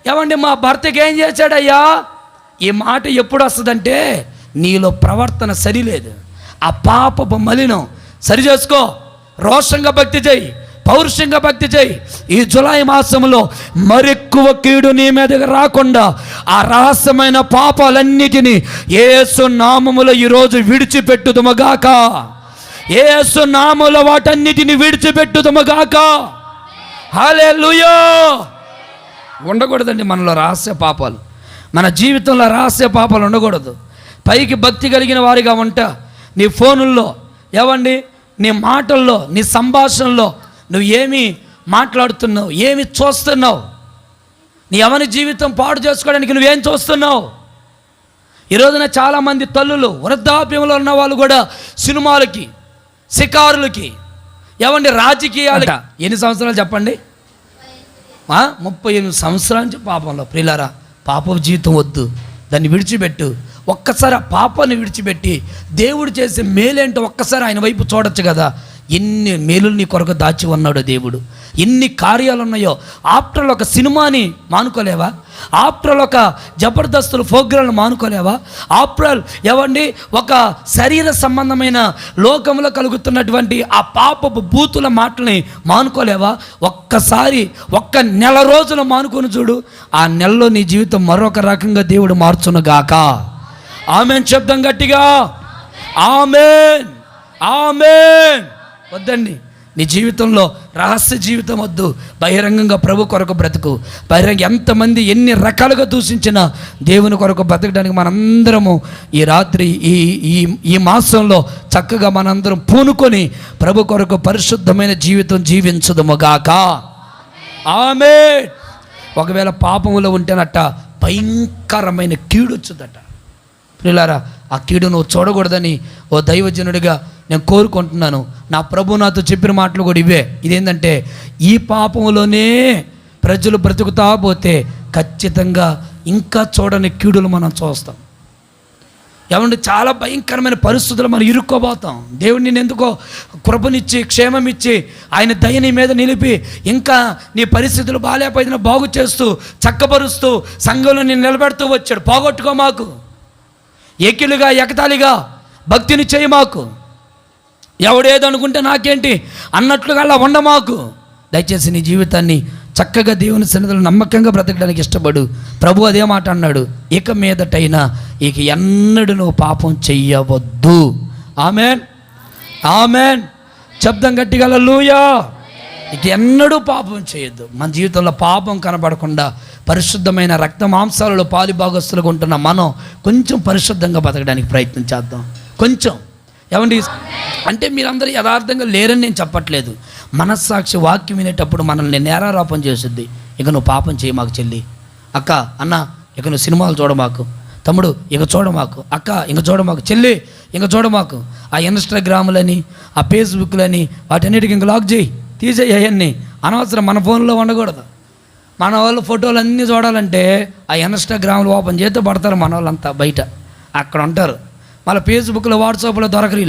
ఏమండి మా భర్తకి ఏం చేశాడయ్యా? ఈ మాట ఎప్పుడు వస్తుందంటే నీలో ప్రవర్తన సరిలేదు. ఆ పాపపు మలినం సరి చేసుకో. రోషంగా భక్తి చేయి, పౌరుషంగా భక్తి చేయి. ఈ జులై మాసంలో మరెక్కువ కీడు నీ మీదకి రాకుండా ఆ రహస్యమైన పాపాలన్నిటినీ యేసు నామములో ఈరోజు విడిచిపెట్టుదుమగాక. యేసు నామములో వాటన్నిటిని విడిచిపెట్టుదుమగాక. హల్లెలూయా. ఉండకూడదండి మనలో రహస్య పాపాలు, మన జీవితంలో రహస్య పాపాలు ఉండకూడదు. పైకి భక్తి కలిగిన వారిగా ఉంటా, నీ ఫోనుల్లో ఏవండి, నీ మాటల్లో, నీ సంభాషణలో నువ్వు ఏమి మాట్లాడుతున్నావు, ఏమి చూస్తున్నావు, నీ ఎవరి జీవితం పాడు చేసుకోవడానికి నువ్వేం చూస్తున్నావు? ఈరోజున చాలామంది తల్లులు, వృద్ధాప్యంలో ఉన్న వాళ్ళు కూడా సినిమాలకి, షికారులకి, ఏమండి రాజకీయాలకి. ఎన్ని సంవత్సరాలు చెప్పండి? 38 సంవత్సరాల నుంచి పాపంలో. ప్రియులారా, పాప జీవితం వద్దు, దాన్ని విడిచిపెట్టు. ఒక్కసారి ఆ పాపాన్ని విడిచిపెట్టి దేవుడు చేసే మేలేంటో ఒక్కసారి ఆయన వైపు చూడొచ్చు కదా. ఎన్ని మేలులు నీ కొరకు దాచి ఉన్నాడో దేవుడు, ఎన్ని కార్యాలు ఉన్నాయో. ఆఫ్టర్ ఒక సినిమాని మానుకోలేవా? ఆఫ్టర్ ఒక జబర్దస్తులు ప్రోగ్రాంలు మానుకోలేవా? ఆఫ్టర్ ఏవండి ఒక శరీర సంబంధమైన లోకంలో కలుగుతున్నటువంటి ఆ పాపపు బూతుల మాటల్ని మానుకోలేవా? ఒక్కసారి ఒక్క నెల రోజులు మానుకొని చూడు, ఆ నెలలో నీ జీవితం మరొక రకంగా దేవుడు మార్చును గాక. ఆమేన్ చెప్దాం గట్టిగా, ఆమేన్, ఆమేన్. వద్దండి, నీ జీవితంలో రహస్య జీవితం వద్దు, బహిరంగంగా ప్రభు కొరకు బ్రతుకు. బహిరంగ ఎంతమంది ఎన్ని రకాలుగా దూషించినా దేవుని కొరకు బ్రతకడానికి మనందరము ఈ రాత్రి ఈ మాసంలో చక్కగా మనందరం పూనుకొని ప్రభు కొరకు పరిశుద్ధమైన జీవితం జీవించుదుముగాక. ఆమేన్. ఒకవేళ పాపములో ఉంటేనట్ట భయంకరమైన కీడు వచ్చుదట. ప్రియులారా, ఆ కీడు నువ్వు చూడకూడదని ఓ దైవజనుడిగా నేను కోరుకుంటున్నాను. నా ప్రభు నాతో చెప్పిన మాటలు కూడా ఇవే. ఇదేంటంటే, ఈ పాపంలోనే ప్రజలు బ్రతుకుతా పోతే ఖచ్చితంగా ఇంకా చూడని కీడులు మనం చూస్తాం. ఏమంటే చాలా భయంకరమైన పరిస్థితులు మనం ఇరుక్కోబోతాం. దేవుడు నేను ఎందుకో కృపనిచ్చి క్షేమం ఇచ్చి ఆయన దయ నీ మీద నిలిపి ఇంకా నీ పరిస్థితులు బాగాలేకపోయినా బాగు చేస్తూ చక్కపరుస్తూ సంఘంలో నేను నిలబెడుతూ వచ్చాడు. పోగొట్టుకో మాకు, ఏకిలుగా ఎకతాళిగా భక్తిని చేయి మాకు, ఎవడేదనుకుంటే నాకేంటి అన్నట్లుగా అలా ఉండ మాకు. దయచేసి నీ జీవితాన్ని చక్కగా దేవుని సన్నిధిలో నమ్మకంగా బ్రతకడానికి ఇష్టపడు. ప్రభు అదే మాట అన్నాడు, ఇక మీదటైనా ఇక ఎన్నడూ నువ్వు పాపం చెయ్యవద్దు. Amen, amen. శబ్దం గట్టిగా హల్లెలూయా. ఇక ఎన్నడూ పాపం చేయొద్దు. మన జీవితంలో పాపం కనబడకుండా పరిశుద్ధమైన రక్త మాంసాలలో పాలిభాగస్తులుగా ఉంటున్న మనం కొంచెం పరిశుద్ధంగా బతకడానికి ప్రయత్నం చేద్దాం. కొంచెం ఏమండి అంటే మీరందరూ యథార్థంగా లేరని నేను చెప్పట్లేదు. మనస్సాక్షి వాక్యం వినేటప్పుడు మనల్ని నేరారోపణ చేస్తుంది. ఇక నువ్వు పాపం చేయి మాకు చెల్లి, అక్క అన్న ఇక నువ్వు సినిమాలు చూడమాకు, తమ్ముడు ఇక చూడమాకు, అక్క ఇంక చూడమాకు, చెల్లి ఇంక చూడమాకు. ఆ ఇన్స్టాగ్రాములని ఆ ఫేస్బుక్లని వాటన్నిటికి ఇంక లాక్ చేయి, తీసేయి. అవన్నీ అనవసరం, మన ఫోన్లో ఉండకూడదు. మన వాళ్ళు ఫోటోలు అన్నీ చూడాలంటే ఆ ఇన్స్టాగ్రామ్లు ఓపెన్ చేస్తే పడతారు మన వాళ్ళంతా, బయట అక్కడ ఉంటారు. మళ్ళీ ఫేస్బుక్లో వాట్సాప్లో దొరకరు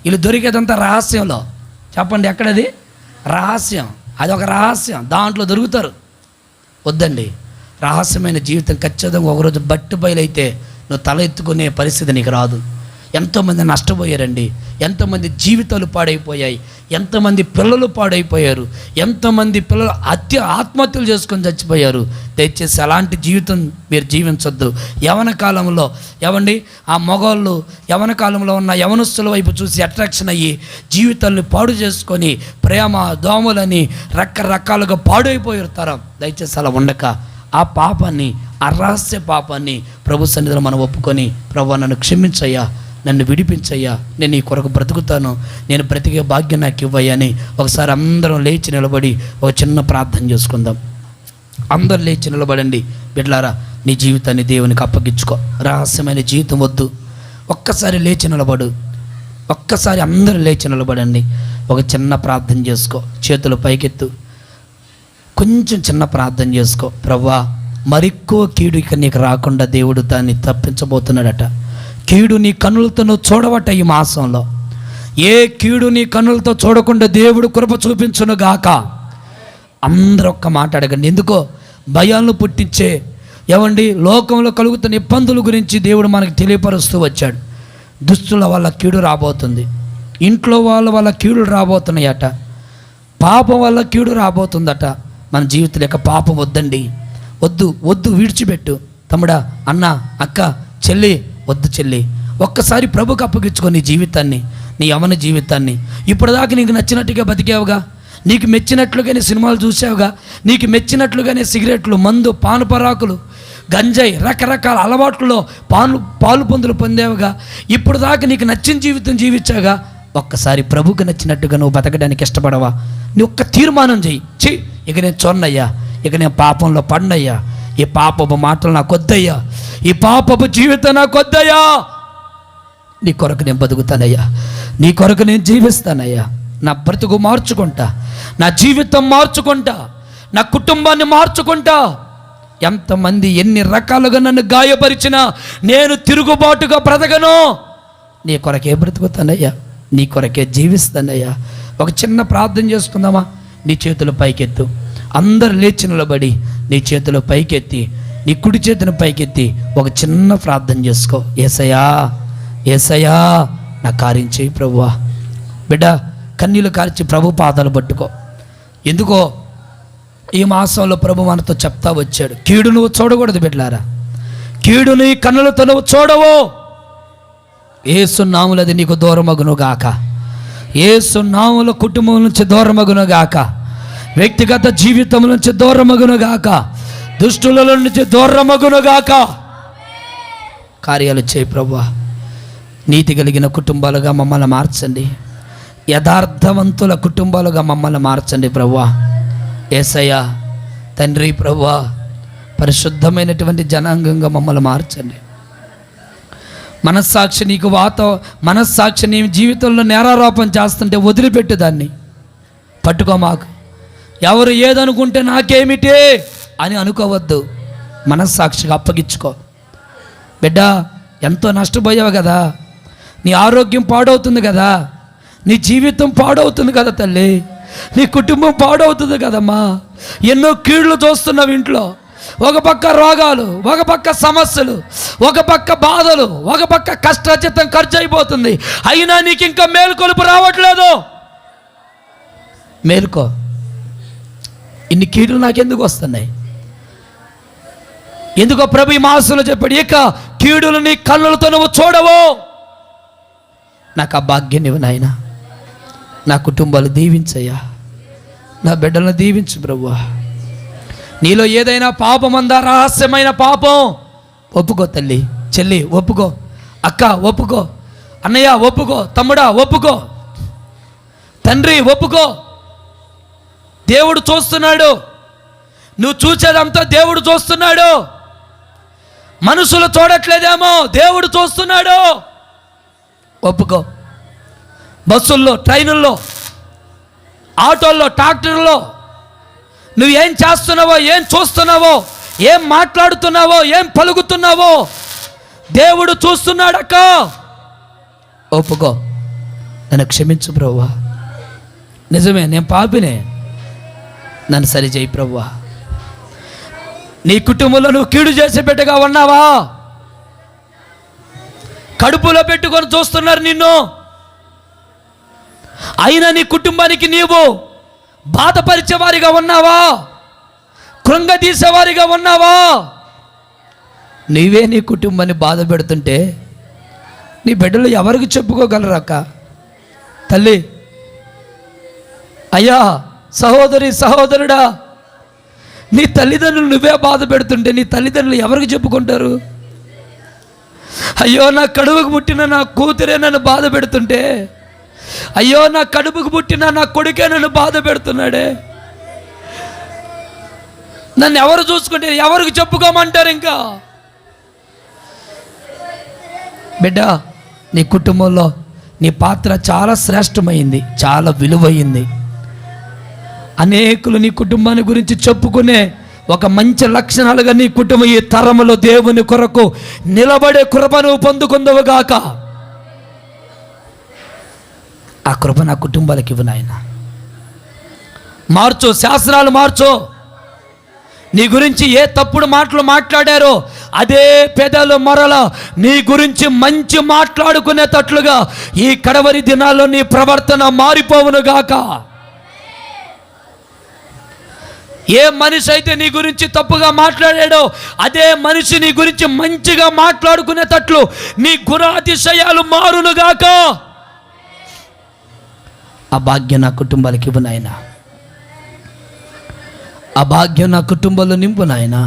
వీళ్ళు దొరికేదంతా రహస్యంలో. చెప్పండి ఎక్కడది రహస్యం? అది ఒక రహస్యం, దాంట్లో దొరుకుతారు. వద్దండి, రహస్యమైన జీవితం ఖచ్చితంగా ఒకరోజు బట్టి బయలైతే నువ్వు తల ఎత్తుకునే పరిస్థితి నీకు రాదు. ఎంతోమంది నష్టపోయారండి, ఎంతోమంది జీవితాలు పాడైపోయాయి, ఎంతమంది పిల్లలు పాడైపోయారు, ఎంతోమంది పిల్లలు ఆత్మహత్యలు చేసుకొని చచ్చిపోయారు. దయచేసి అలాంటి జీవితం మీరు జీవించొద్దు. యవన కాలంలో ఏమండి ఆ మగవాళ్ళు యవన కాలంలో ఉన్న యవనస్తుల వైపు చూసి అట్రాక్షన్ అయ్యి జీవితాన్ని పాడు చేసుకొని ప్రేమ దోమలని రకరకాలుగా పాడైపోయారు తరం. దయచేసి అలా ఉండక ఆ పాపాన్ని, ఆ రహస్య పాపాన్ని ప్రభు సన్నిధిలో మనం ఒప్పుకొని, ప్రభు నన్ను క్షమించయ్యా, నన్ను విడిపించయ్యా, నేను నీ కొరకు బ్రతుకుతాను, నేను బ్రతికే భాగ్యం నాకు ఇవ్వయ్యా అని ఒకసారి అందరం లేచి నిలబడి ఒక చిన్న ప్రార్థన చేసుకుందాం. అందరు లేచి నిలబడండి. బిడ్డలారా, నీ జీవితాన్ని దేవునికి అప్పగించుకో. రహస్యమైన జీవితం వద్దు. ఒక్కసారి లేచి నిలబడు, ఒక్కసారి అందరూ లేచి నిలబడండి. ఒక చిన్న ప్రార్థన చేసుకో, చేతులు పైకెత్తు, కొంచెం చిన్న ప్రార్థన చేసుకో. ప్రభువా, మరెక్కువ కీడు ఇక నీకు రాకుండా దేవుడు దాన్ని తప్పించబోతున్నాడట. కీడు నీ కన్నులతో నువ్వు చూడవట. ఈ మాసంలో ఏ కీడు నీ కన్నులతో చూడకుండా దేవుడు కృప చూపించును గాక. అందరూ ఒక్క మాట అడగండి. ఎందుకో భయాలను పుట్టించే ఏమండి లోకంలో కలుగుతున్న ఇబ్బందుల గురించి దేవుడు మనకు తెలియపరుస్తూ వచ్చాడు. దుస్తుల వల్ల కీడు రాబోతుంది, ఇంట్లో వాళ్ళ కీడు రాబోతున్నాయట, పాపం వల్ల కీడు రాబోతుందట. మన జీవితంలో యొక్క పాపం వద్దండి, వద్దు వద్దు, విడిచిపెట్టు. తమ్ముడా, అన్న, అక్క, చెల్లి, వద్దు చెల్లి. ఒక్కసారి ప్రభుకు అప్పగించుకో నీ జీవితాన్ని, నీ యవన జీవితాన్ని. ఇప్పటిదాకా నీకు నచ్చినట్టుగా బతికావుగా, నీకు మెచ్చినట్లుగానే సినిమాలు చూసావుగా, నీకు మెచ్చినట్లుగానే సిగరెట్లు, మందు, పానుపరాకులు, గంజాయి, రకరకాల అలవాట్లలో పాలు పొందులు పొందావుగా. ఇప్పుడు దాకా నీకు నచ్చిన జీవితం జీవించావుగా. ఒక్కసారి ప్రభుకు నచ్చినట్టుగా నువ్వు బతకడానికి ఇష్టపడవా? నీ ఒక్క తీర్మానం చెయ్యి. ఇక నేను చూడనయ్యా, ఇక నేను పాపంలో పడినయ్యా, ఈ పాపపు మాటలు నాకు వద్దయ్యా, ఈ పాపపు జీవితం నాకు వద్దయ్యా, నీ కొరకు నేను బతుకుతానయ్యా, నీ కొరకు నేను జీవిస్తానయ్యా, నా బ్రతుకు మార్చుకుంటా, నా జీవితం మార్చుకుంటా, నా కుటుంబాన్ని మార్చుకుంటా. ఎంతమంది ఎన్ని రకాలుగా నన్ను గాయపరిచినా నేను తిరుగుబాటుగా బ్రతకను, నీ కొరకే బ్రతుకుతానయ్యా, నీ కొరకే జీవిస్తానయ్యా. ఒక చిన్న ప్రార్థన చేసుకుందామా? నీ చేతులు పైకెత్తు. అందరు లేచి నిలబడి నీ చేతులు పైకెత్తి, నీ కుడి చేతిని పైకెత్తి ఒక చిన్న ప్రార్థన చేసుకో. యేసయ్యా, యేసయ్యా, నా కార్యం చేయి ప్రభువా. బిడ్డ, కన్నీళ్ళు కార్చి ప్రభు పాదాలు పట్టుకో. ఎందుకో ఈ మాసంలో ప్రభు మనతో చెప్తా వచ్చాడు, కీడు నువ్వు చూడకూడదు బిడ్డలారా, కీడు నీ కన్నులతో నువ్వు చూడవు. యేసు నామములో అది నీకు దూరమగును గాక, యేసు నామములో కుటుంబం నుంచి దూరమగును గాక, వ్యక్తిగత జీవితం నుంచి దూరమగును గాక, దుష్టుల నుంచి దూరమగును గాక. కార్యాలు చేయి ప్రభువా. నీతి కలిగిన కుటుంబాలుగా మమ్మల్ని మార్చండి, యథార్థవంతుల కుటుంబాలుగా మమ్మల్ని మార్చండి ప్రభువా. యేసయ్యా తండ్రి, ప్రభువా, పరిశుద్ధమైనటువంటి జనాంగంగా మమ్మల్ని మార్చండి. మనస్సాక్షి నీకు మనస్సాక్షి నీ జీవితంలో నేరారోపణ చేస్తుంటే వదిలిపెట్టు, దాన్ని పట్టుకో. మాకు ఎవరు ఏదనుకుంటే నాకేమిటి అని అనుకోవద్దు, మనస్సాక్షిగా అప్పగించుకో. బిడ్డ, ఎంతో నష్టపోయావు కదా, నీ ఆరోగ్యం పాడవుతుంది కదా, నీ జీవితం పాడవుతుంది కదా తల్లి, నీ కుటుంబం పాడవుతుంది కదమ్మా. ఎన్నో కీళ్లు చూస్తున్నావు ఇంట్లో. ఒక పక్క రోగాలు, ఒక పక్క సమస్యలు, ఒక పక్క బాధలు, ఒక పక్క కష్టార్జితం ఖర్చు అయిపోతుంది. అయినా నీకు ఇంకా మేలుకొలుపు రావట్లేదు. మేలుకో. ఇన్ని కీడులు నాకెందుకు వస్తున్నాయి? ఎందుకో ప్రభు ఈ మాసంలో చెప్పాడు, ఇక కీడులు నీ కన్నులతో నువ్వు చూడవు. నాకు ఆ భాగ్యం నువ్వు నాయన. నా కుటుంబాలు దీవించయ్యా, నా బిడ్డలను దీవించు ప్రభువా. నీలో ఏదైనా పాపం అందా, రహస్యమైన పాపం, ఒప్పుకో తల్లి, చెల్లి ఒప్పుకో, అక్క ఒప్పుకో, అన్నయ్య ఒప్పుకో, తమ్ముడా ఒప్పుకో, తండ్రి ఒప్పుకో. దేవుడు చూస్తున్నాడు. నువ్వు చూసేదంతా దేవుడు చూస్తున్నాడు. మనుషులు చూడట్లేదేమో, దేవుడు చూస్తున్నాడు. ఒప్పుకో. బస్సుల్లో, ట్రైనుల్లో, ఆటోల్లో, ట్రాక్టర్లో నువ్వేం చేస్తున్నావో, ఏం చూస్తున్నావో, ఏం మాట్లాడుతున్నావో, ఏం పలుకుతున్నావో దేవుడు చూస్తున్నాడక్క. ఒప్పుకో. నన్ను క్షమించు ప్రభువా. నిజమే, నేను పాపినే, నన్ను సరిచేయి ప్రభువా. నీ కుటుంబంలో నువ్వు కీడు చేసే బిడ్డగా ఉన్నావా? కడుపులో పెట్టుకొని చూస్తున్నారు నిన్ను. అయినా నీ కుటుంబానికి నీవు బాధపరిచేవారిగా ఉన్నావా? కృంగదీసేవారిగా ఉన్నావా? నీవే నీ కుటుంబాన్ని బాధ పెడుతుంటే నీ బిడ్డలు ఎవరికి చెప్పుకోగలరాక? తల్లి, అయ్యా, సహోదరి, సహోదరుడా, నీ తల్లిదండ్రులు నువ్వే బాధ పెడుతుంటే నీ తల్లిదండ్రులు ఎవరికి చెప్పుకుంటారు? అయ్యో, నా కడుపుకు పుట్టిన నా కూతురే నన్ను బాధ పెడుతుంటే, అయ్యో, నా కడుపుకు పుట్టిన నా కొడుకే నన్ను బాధ పెడుతున్నాడే, నన్ను ఎవరు చూసుకుంటే ఎవరికి చెప్పుకోమంటారు? ఇంకా బిడ్డ, నీ కుటుంబంలో నీ పాత్ర చాలా శ్రేష్టమైంది, చాలా విలువైంది. అనేకులు నీ కుటుంబాన్ని గురించి చెప్పుకునే ఒక మంచి లక్షణాలుగా నీ కుటుంబం ఈ తరములో దేవుని కొరకు నిలబడే కృపను పొందుకుందవుగాక. ఆ కృప నా కుటుంబాలకు ఇవ్వు నాయన. మార్చు, శాస్త్రాలు మార్చు. నీ గురించి ఏ తప్పుడు మాటలు మాట్లాడారో అదే పెదలు మరల నీ గురించి మంచి మాట్లాడుకునేటట్లుగా ఈ కడవరి దినాల్లో నీ ప్రవర్తన మారిపోవును గాక. ఏ మనిషి అయితే నీ గురించి తప్పుగా మాట్లాడాడో అదే మనిషి నీ గురించి మంచిగా మాట్లాడుకునేటట్లు నీ గుణాతిశయాలు మారునుగాక. ఆ భాగ్యం నా కుటుంబాలకి ఇవ్వు నాయనా. ఆ భాగ్యం నా కుటుంబంలో నింపు నాయనా.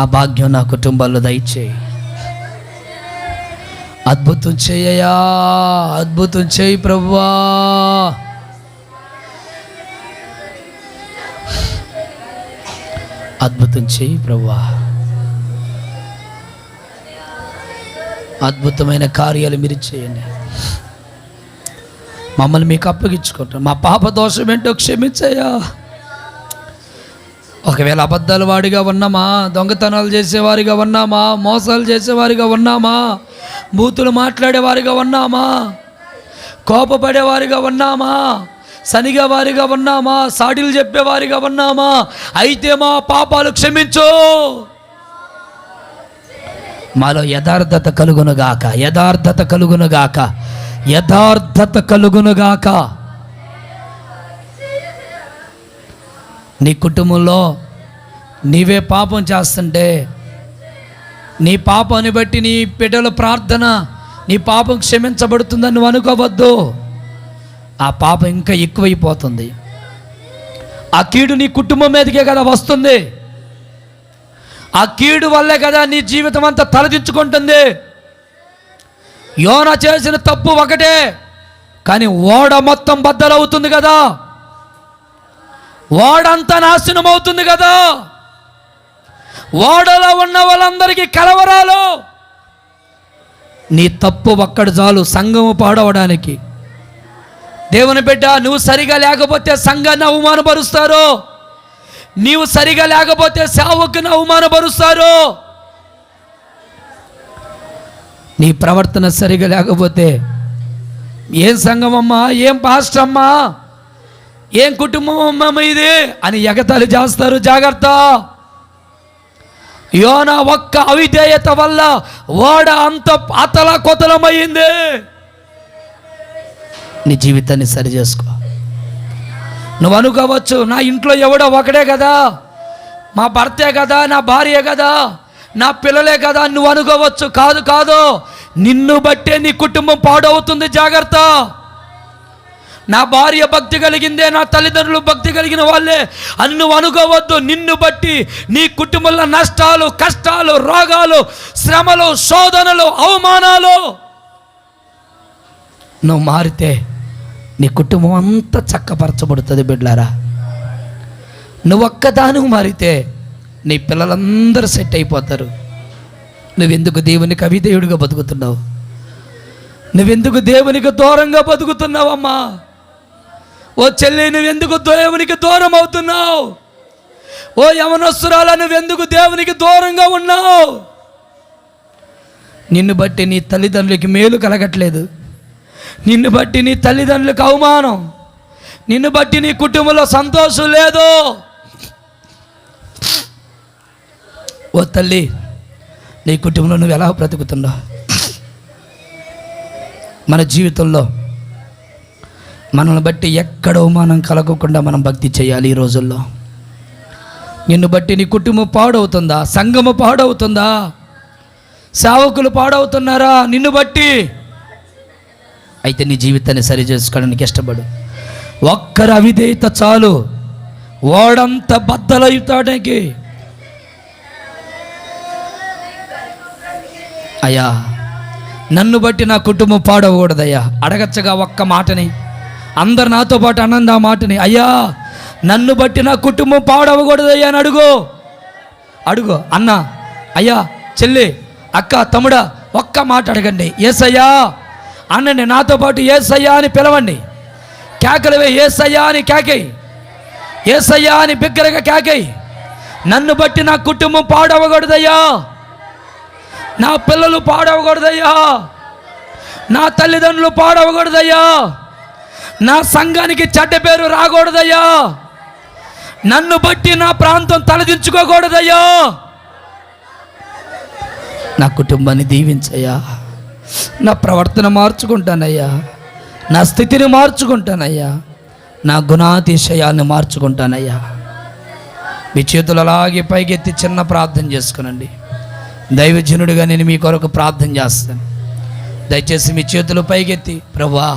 ఆ భాగ్యం నా కుటుంబాల్లో దయచేయి. అద్భుతం చేయయా, అద్భుతం చేయి ప్రభువా. అద్భుతం చేయి ప్రభువా. అద్భుతమైన కార్యాలు మీరు చేయండి. మమ్మల్ని మీకు అప్పగించుకుంటాం. మా పాప దోషం ఏంటో క్షమించయ్యా. ఒకవేళ అబద్ధాల వాడిగా ఉన్నామా, దొంగతనాలు చేసేవారిగా ఉన్నామా, మోసాలు చేసేవారిగా ఉన్నామా, బూతులు మాట్లాడేవారిగా ఉన్నామా, కోపపడేవారిగా ఉన్నామా, సనిగా వారిగా ఉన్నామా, సాడీలు చెప్పేవారిగా ఉన్నామా, అయితే మా పాపాలు క్షమించు. మాలో యథార్థత కలుగునుగాక, యథార్థత కలుగునుగాక, యథార్థత కలుగునుగాక. నీ కుటుంబంలో నీవే పాపం చేస్తుంటే నీ పాపాన్ని బట్టి నీ బిడ్డల ప్రార్థన, నీ పాపం క్షమించబడుతుందని నువ్వు అనుకోవద్దు. ఆ పాపం ఇంకా ఎక్కువైపోతుంది. ఆ కీడు నీ కుటుంబం మీదకే కదా వస్తుంది. ఆ కీడు వల్లే కదా నీ జీవితం అంతా తలదించుకుంటుంది. యోనా చేసిన తప్పు ఒకటే, కానీ ఓడ మొత్తం బద్దలవుతుంది కదా, ఓడంతా నాశనం అవుతుంది కదా. ఓడలో ఉన్న వాళ్ళందరికీ కలవరాలు. నీ తప్పు ఒక్కడు చాలు సంఘము పాడవడానికి. దేవుని బిడ్డ, నువ్వు సరిగా లేకపోతే సంఘాన్ని అవమానపరుస్తారు. నీవు సరిగా లేకపోతే సేవకుని అవమానపరుస్తారు. నీ ప్రవర్తన సరిగా లేకపోతే ఏం సంఘమమ్మా, ఏం పాస్టర్ అమ్మా, ఏం కుటుంబం అమ్మా ఇది అని ఎగతాళి చేస్తారు. జాగ్రత్త. యోనా ఒక్క అవిధేయత వల్ల ఓడ అంత అతల కొతలమైంది. నీ జీవితాన్ని సరి చేసుకో. నువ్వు అనుకోవచ్చు, నా ఇంట్లో ఎవడో ఒకడే కదా, మా భర్తే కదా, నా భార్య కదా, నా పిల్లలే కదా నువ్వు అనుకోవచ్చు. కాదు కాదు, నిన్ను బట్టే నీ కుటుంబం పాడవుతుంది. జాగ్రత్త. నా భార్య భక్తి కలిగిందే, నా తల్లిదండ్రులు భక్తి కలిగిన వాళ్ళే అని నువ్వు అనుకోవద్దు. నిన్ను బట్టి నీ కుటుంబంలో నష్టాలు, కష్టాలు, రోగాలు, శ్రమలు, శోధనలు, అవమానాలు. నువ్వు మారితే నీ కుటుంబం అంతా చక్కపరచబడుతుంది. బిడ్లారా, నువ్వు ఒక్కదానికి మారితే నీ పిల్లలందరూ సెట్ అయిపోతారు. నువ్వెందుకు దేవునికి అవిధేయుడిగా బతుకుతున్నావు? నువ్వెందుకు దేవునికి దూరంగా బతుకుతున్నావమ్మా? ఓ చెల్లి, నువ్వెందుకు దేవునికి దూరం అవుతున్నావు? ఓ యవనస్తురాలా, నువ్వెందుకు దేవునికి దూరంగా ఉన్నావు? నిన్ను బట్టి నీ తల్లిదండ్రులకి మేలు కలగట్లేదు, నిన్ను బట్టి నీ తల్లిదండ్రులకు అవమానం, నిన్ను బట్టి నీ కుటుంబంలో సంతోషం లేదు. ఓ తల్లి, నీ కుటుంబంలో నువ్వు ఎలా బ్రతుకుతున్నావు? మన జీవితంలో మనల్ని బట్టి ఎక్కడ అవమానం కలగకుండా మనం భక్తి చేయాలి. ఈ రోజుల్లో నిన్ను బట్టి నీ కుటుంబం పాడవుతుందా? సంఘము పాడవుతుందా? సేవకులు పాడవుతున్నారా నిన్ను బట్టి? అయితే నీ జీవితాన్ని సరి చేసుకోవడానికి ఇష్టపడు. ఒక్కరి అవిధేయత చాలు ఓడంత బద్దలవుతాడానికి. అయ్యా, నన్ను బట్టి నా కుటుంబం పాడవకూడదయ్యా. అడగచ్చగా ఒక్క మాటని, అందరు నాతో పాటు అనంది ఆ మాటని. అయ్యా, నన్ను బట్టి నా కుటుంబం పాడవకూడదయ్యా అని అడుగు అన్న, అయ్యా, చెల్లి, అక్క, తమ్ముడా, ఒక్క మాట అడగండి. యేసయ్యా అనండి, నాతో పాటు యేసయ్యా అని పిలవండి. కేకలవే, యేసయ్యా అని కేకేయి, యేసయ్యా అని బిగ్గరగా కేకేయి. నన్ను బట్టి నా కుటుంబం పాడవకూడదయ్యా, నా పిల్లలు పాడవకూడదయ్యా, నా తల్లిదండ్రులు పాడవకూడదయ్యా, నా సంఘానికి చెడ్డ పేరు రాకూడదయ్యా, నన్ను బట్టి నా ప్రాంతం తలదించుకోకూడదయ్యా. నా కుటుంబాన్ని దీవించయ్యా, నా ప్రవర్తన మార్చుకుంటానయ్యా, నా స్థితిని మార్చుకుంటానయ్యా, నా గుణాతిశయాన్ని మార్చుకుంటానయ్యా. మీ చేతులు అలాగే పైకెత్తి చిన్న ప్రార్థన చేసుకునండి. దైవజనుడిగా నేను మీ కొరకు ప్రార్థన చేస్తాను. దయచేసి మీ చేతులు పైకెత్తి, ప్రభువా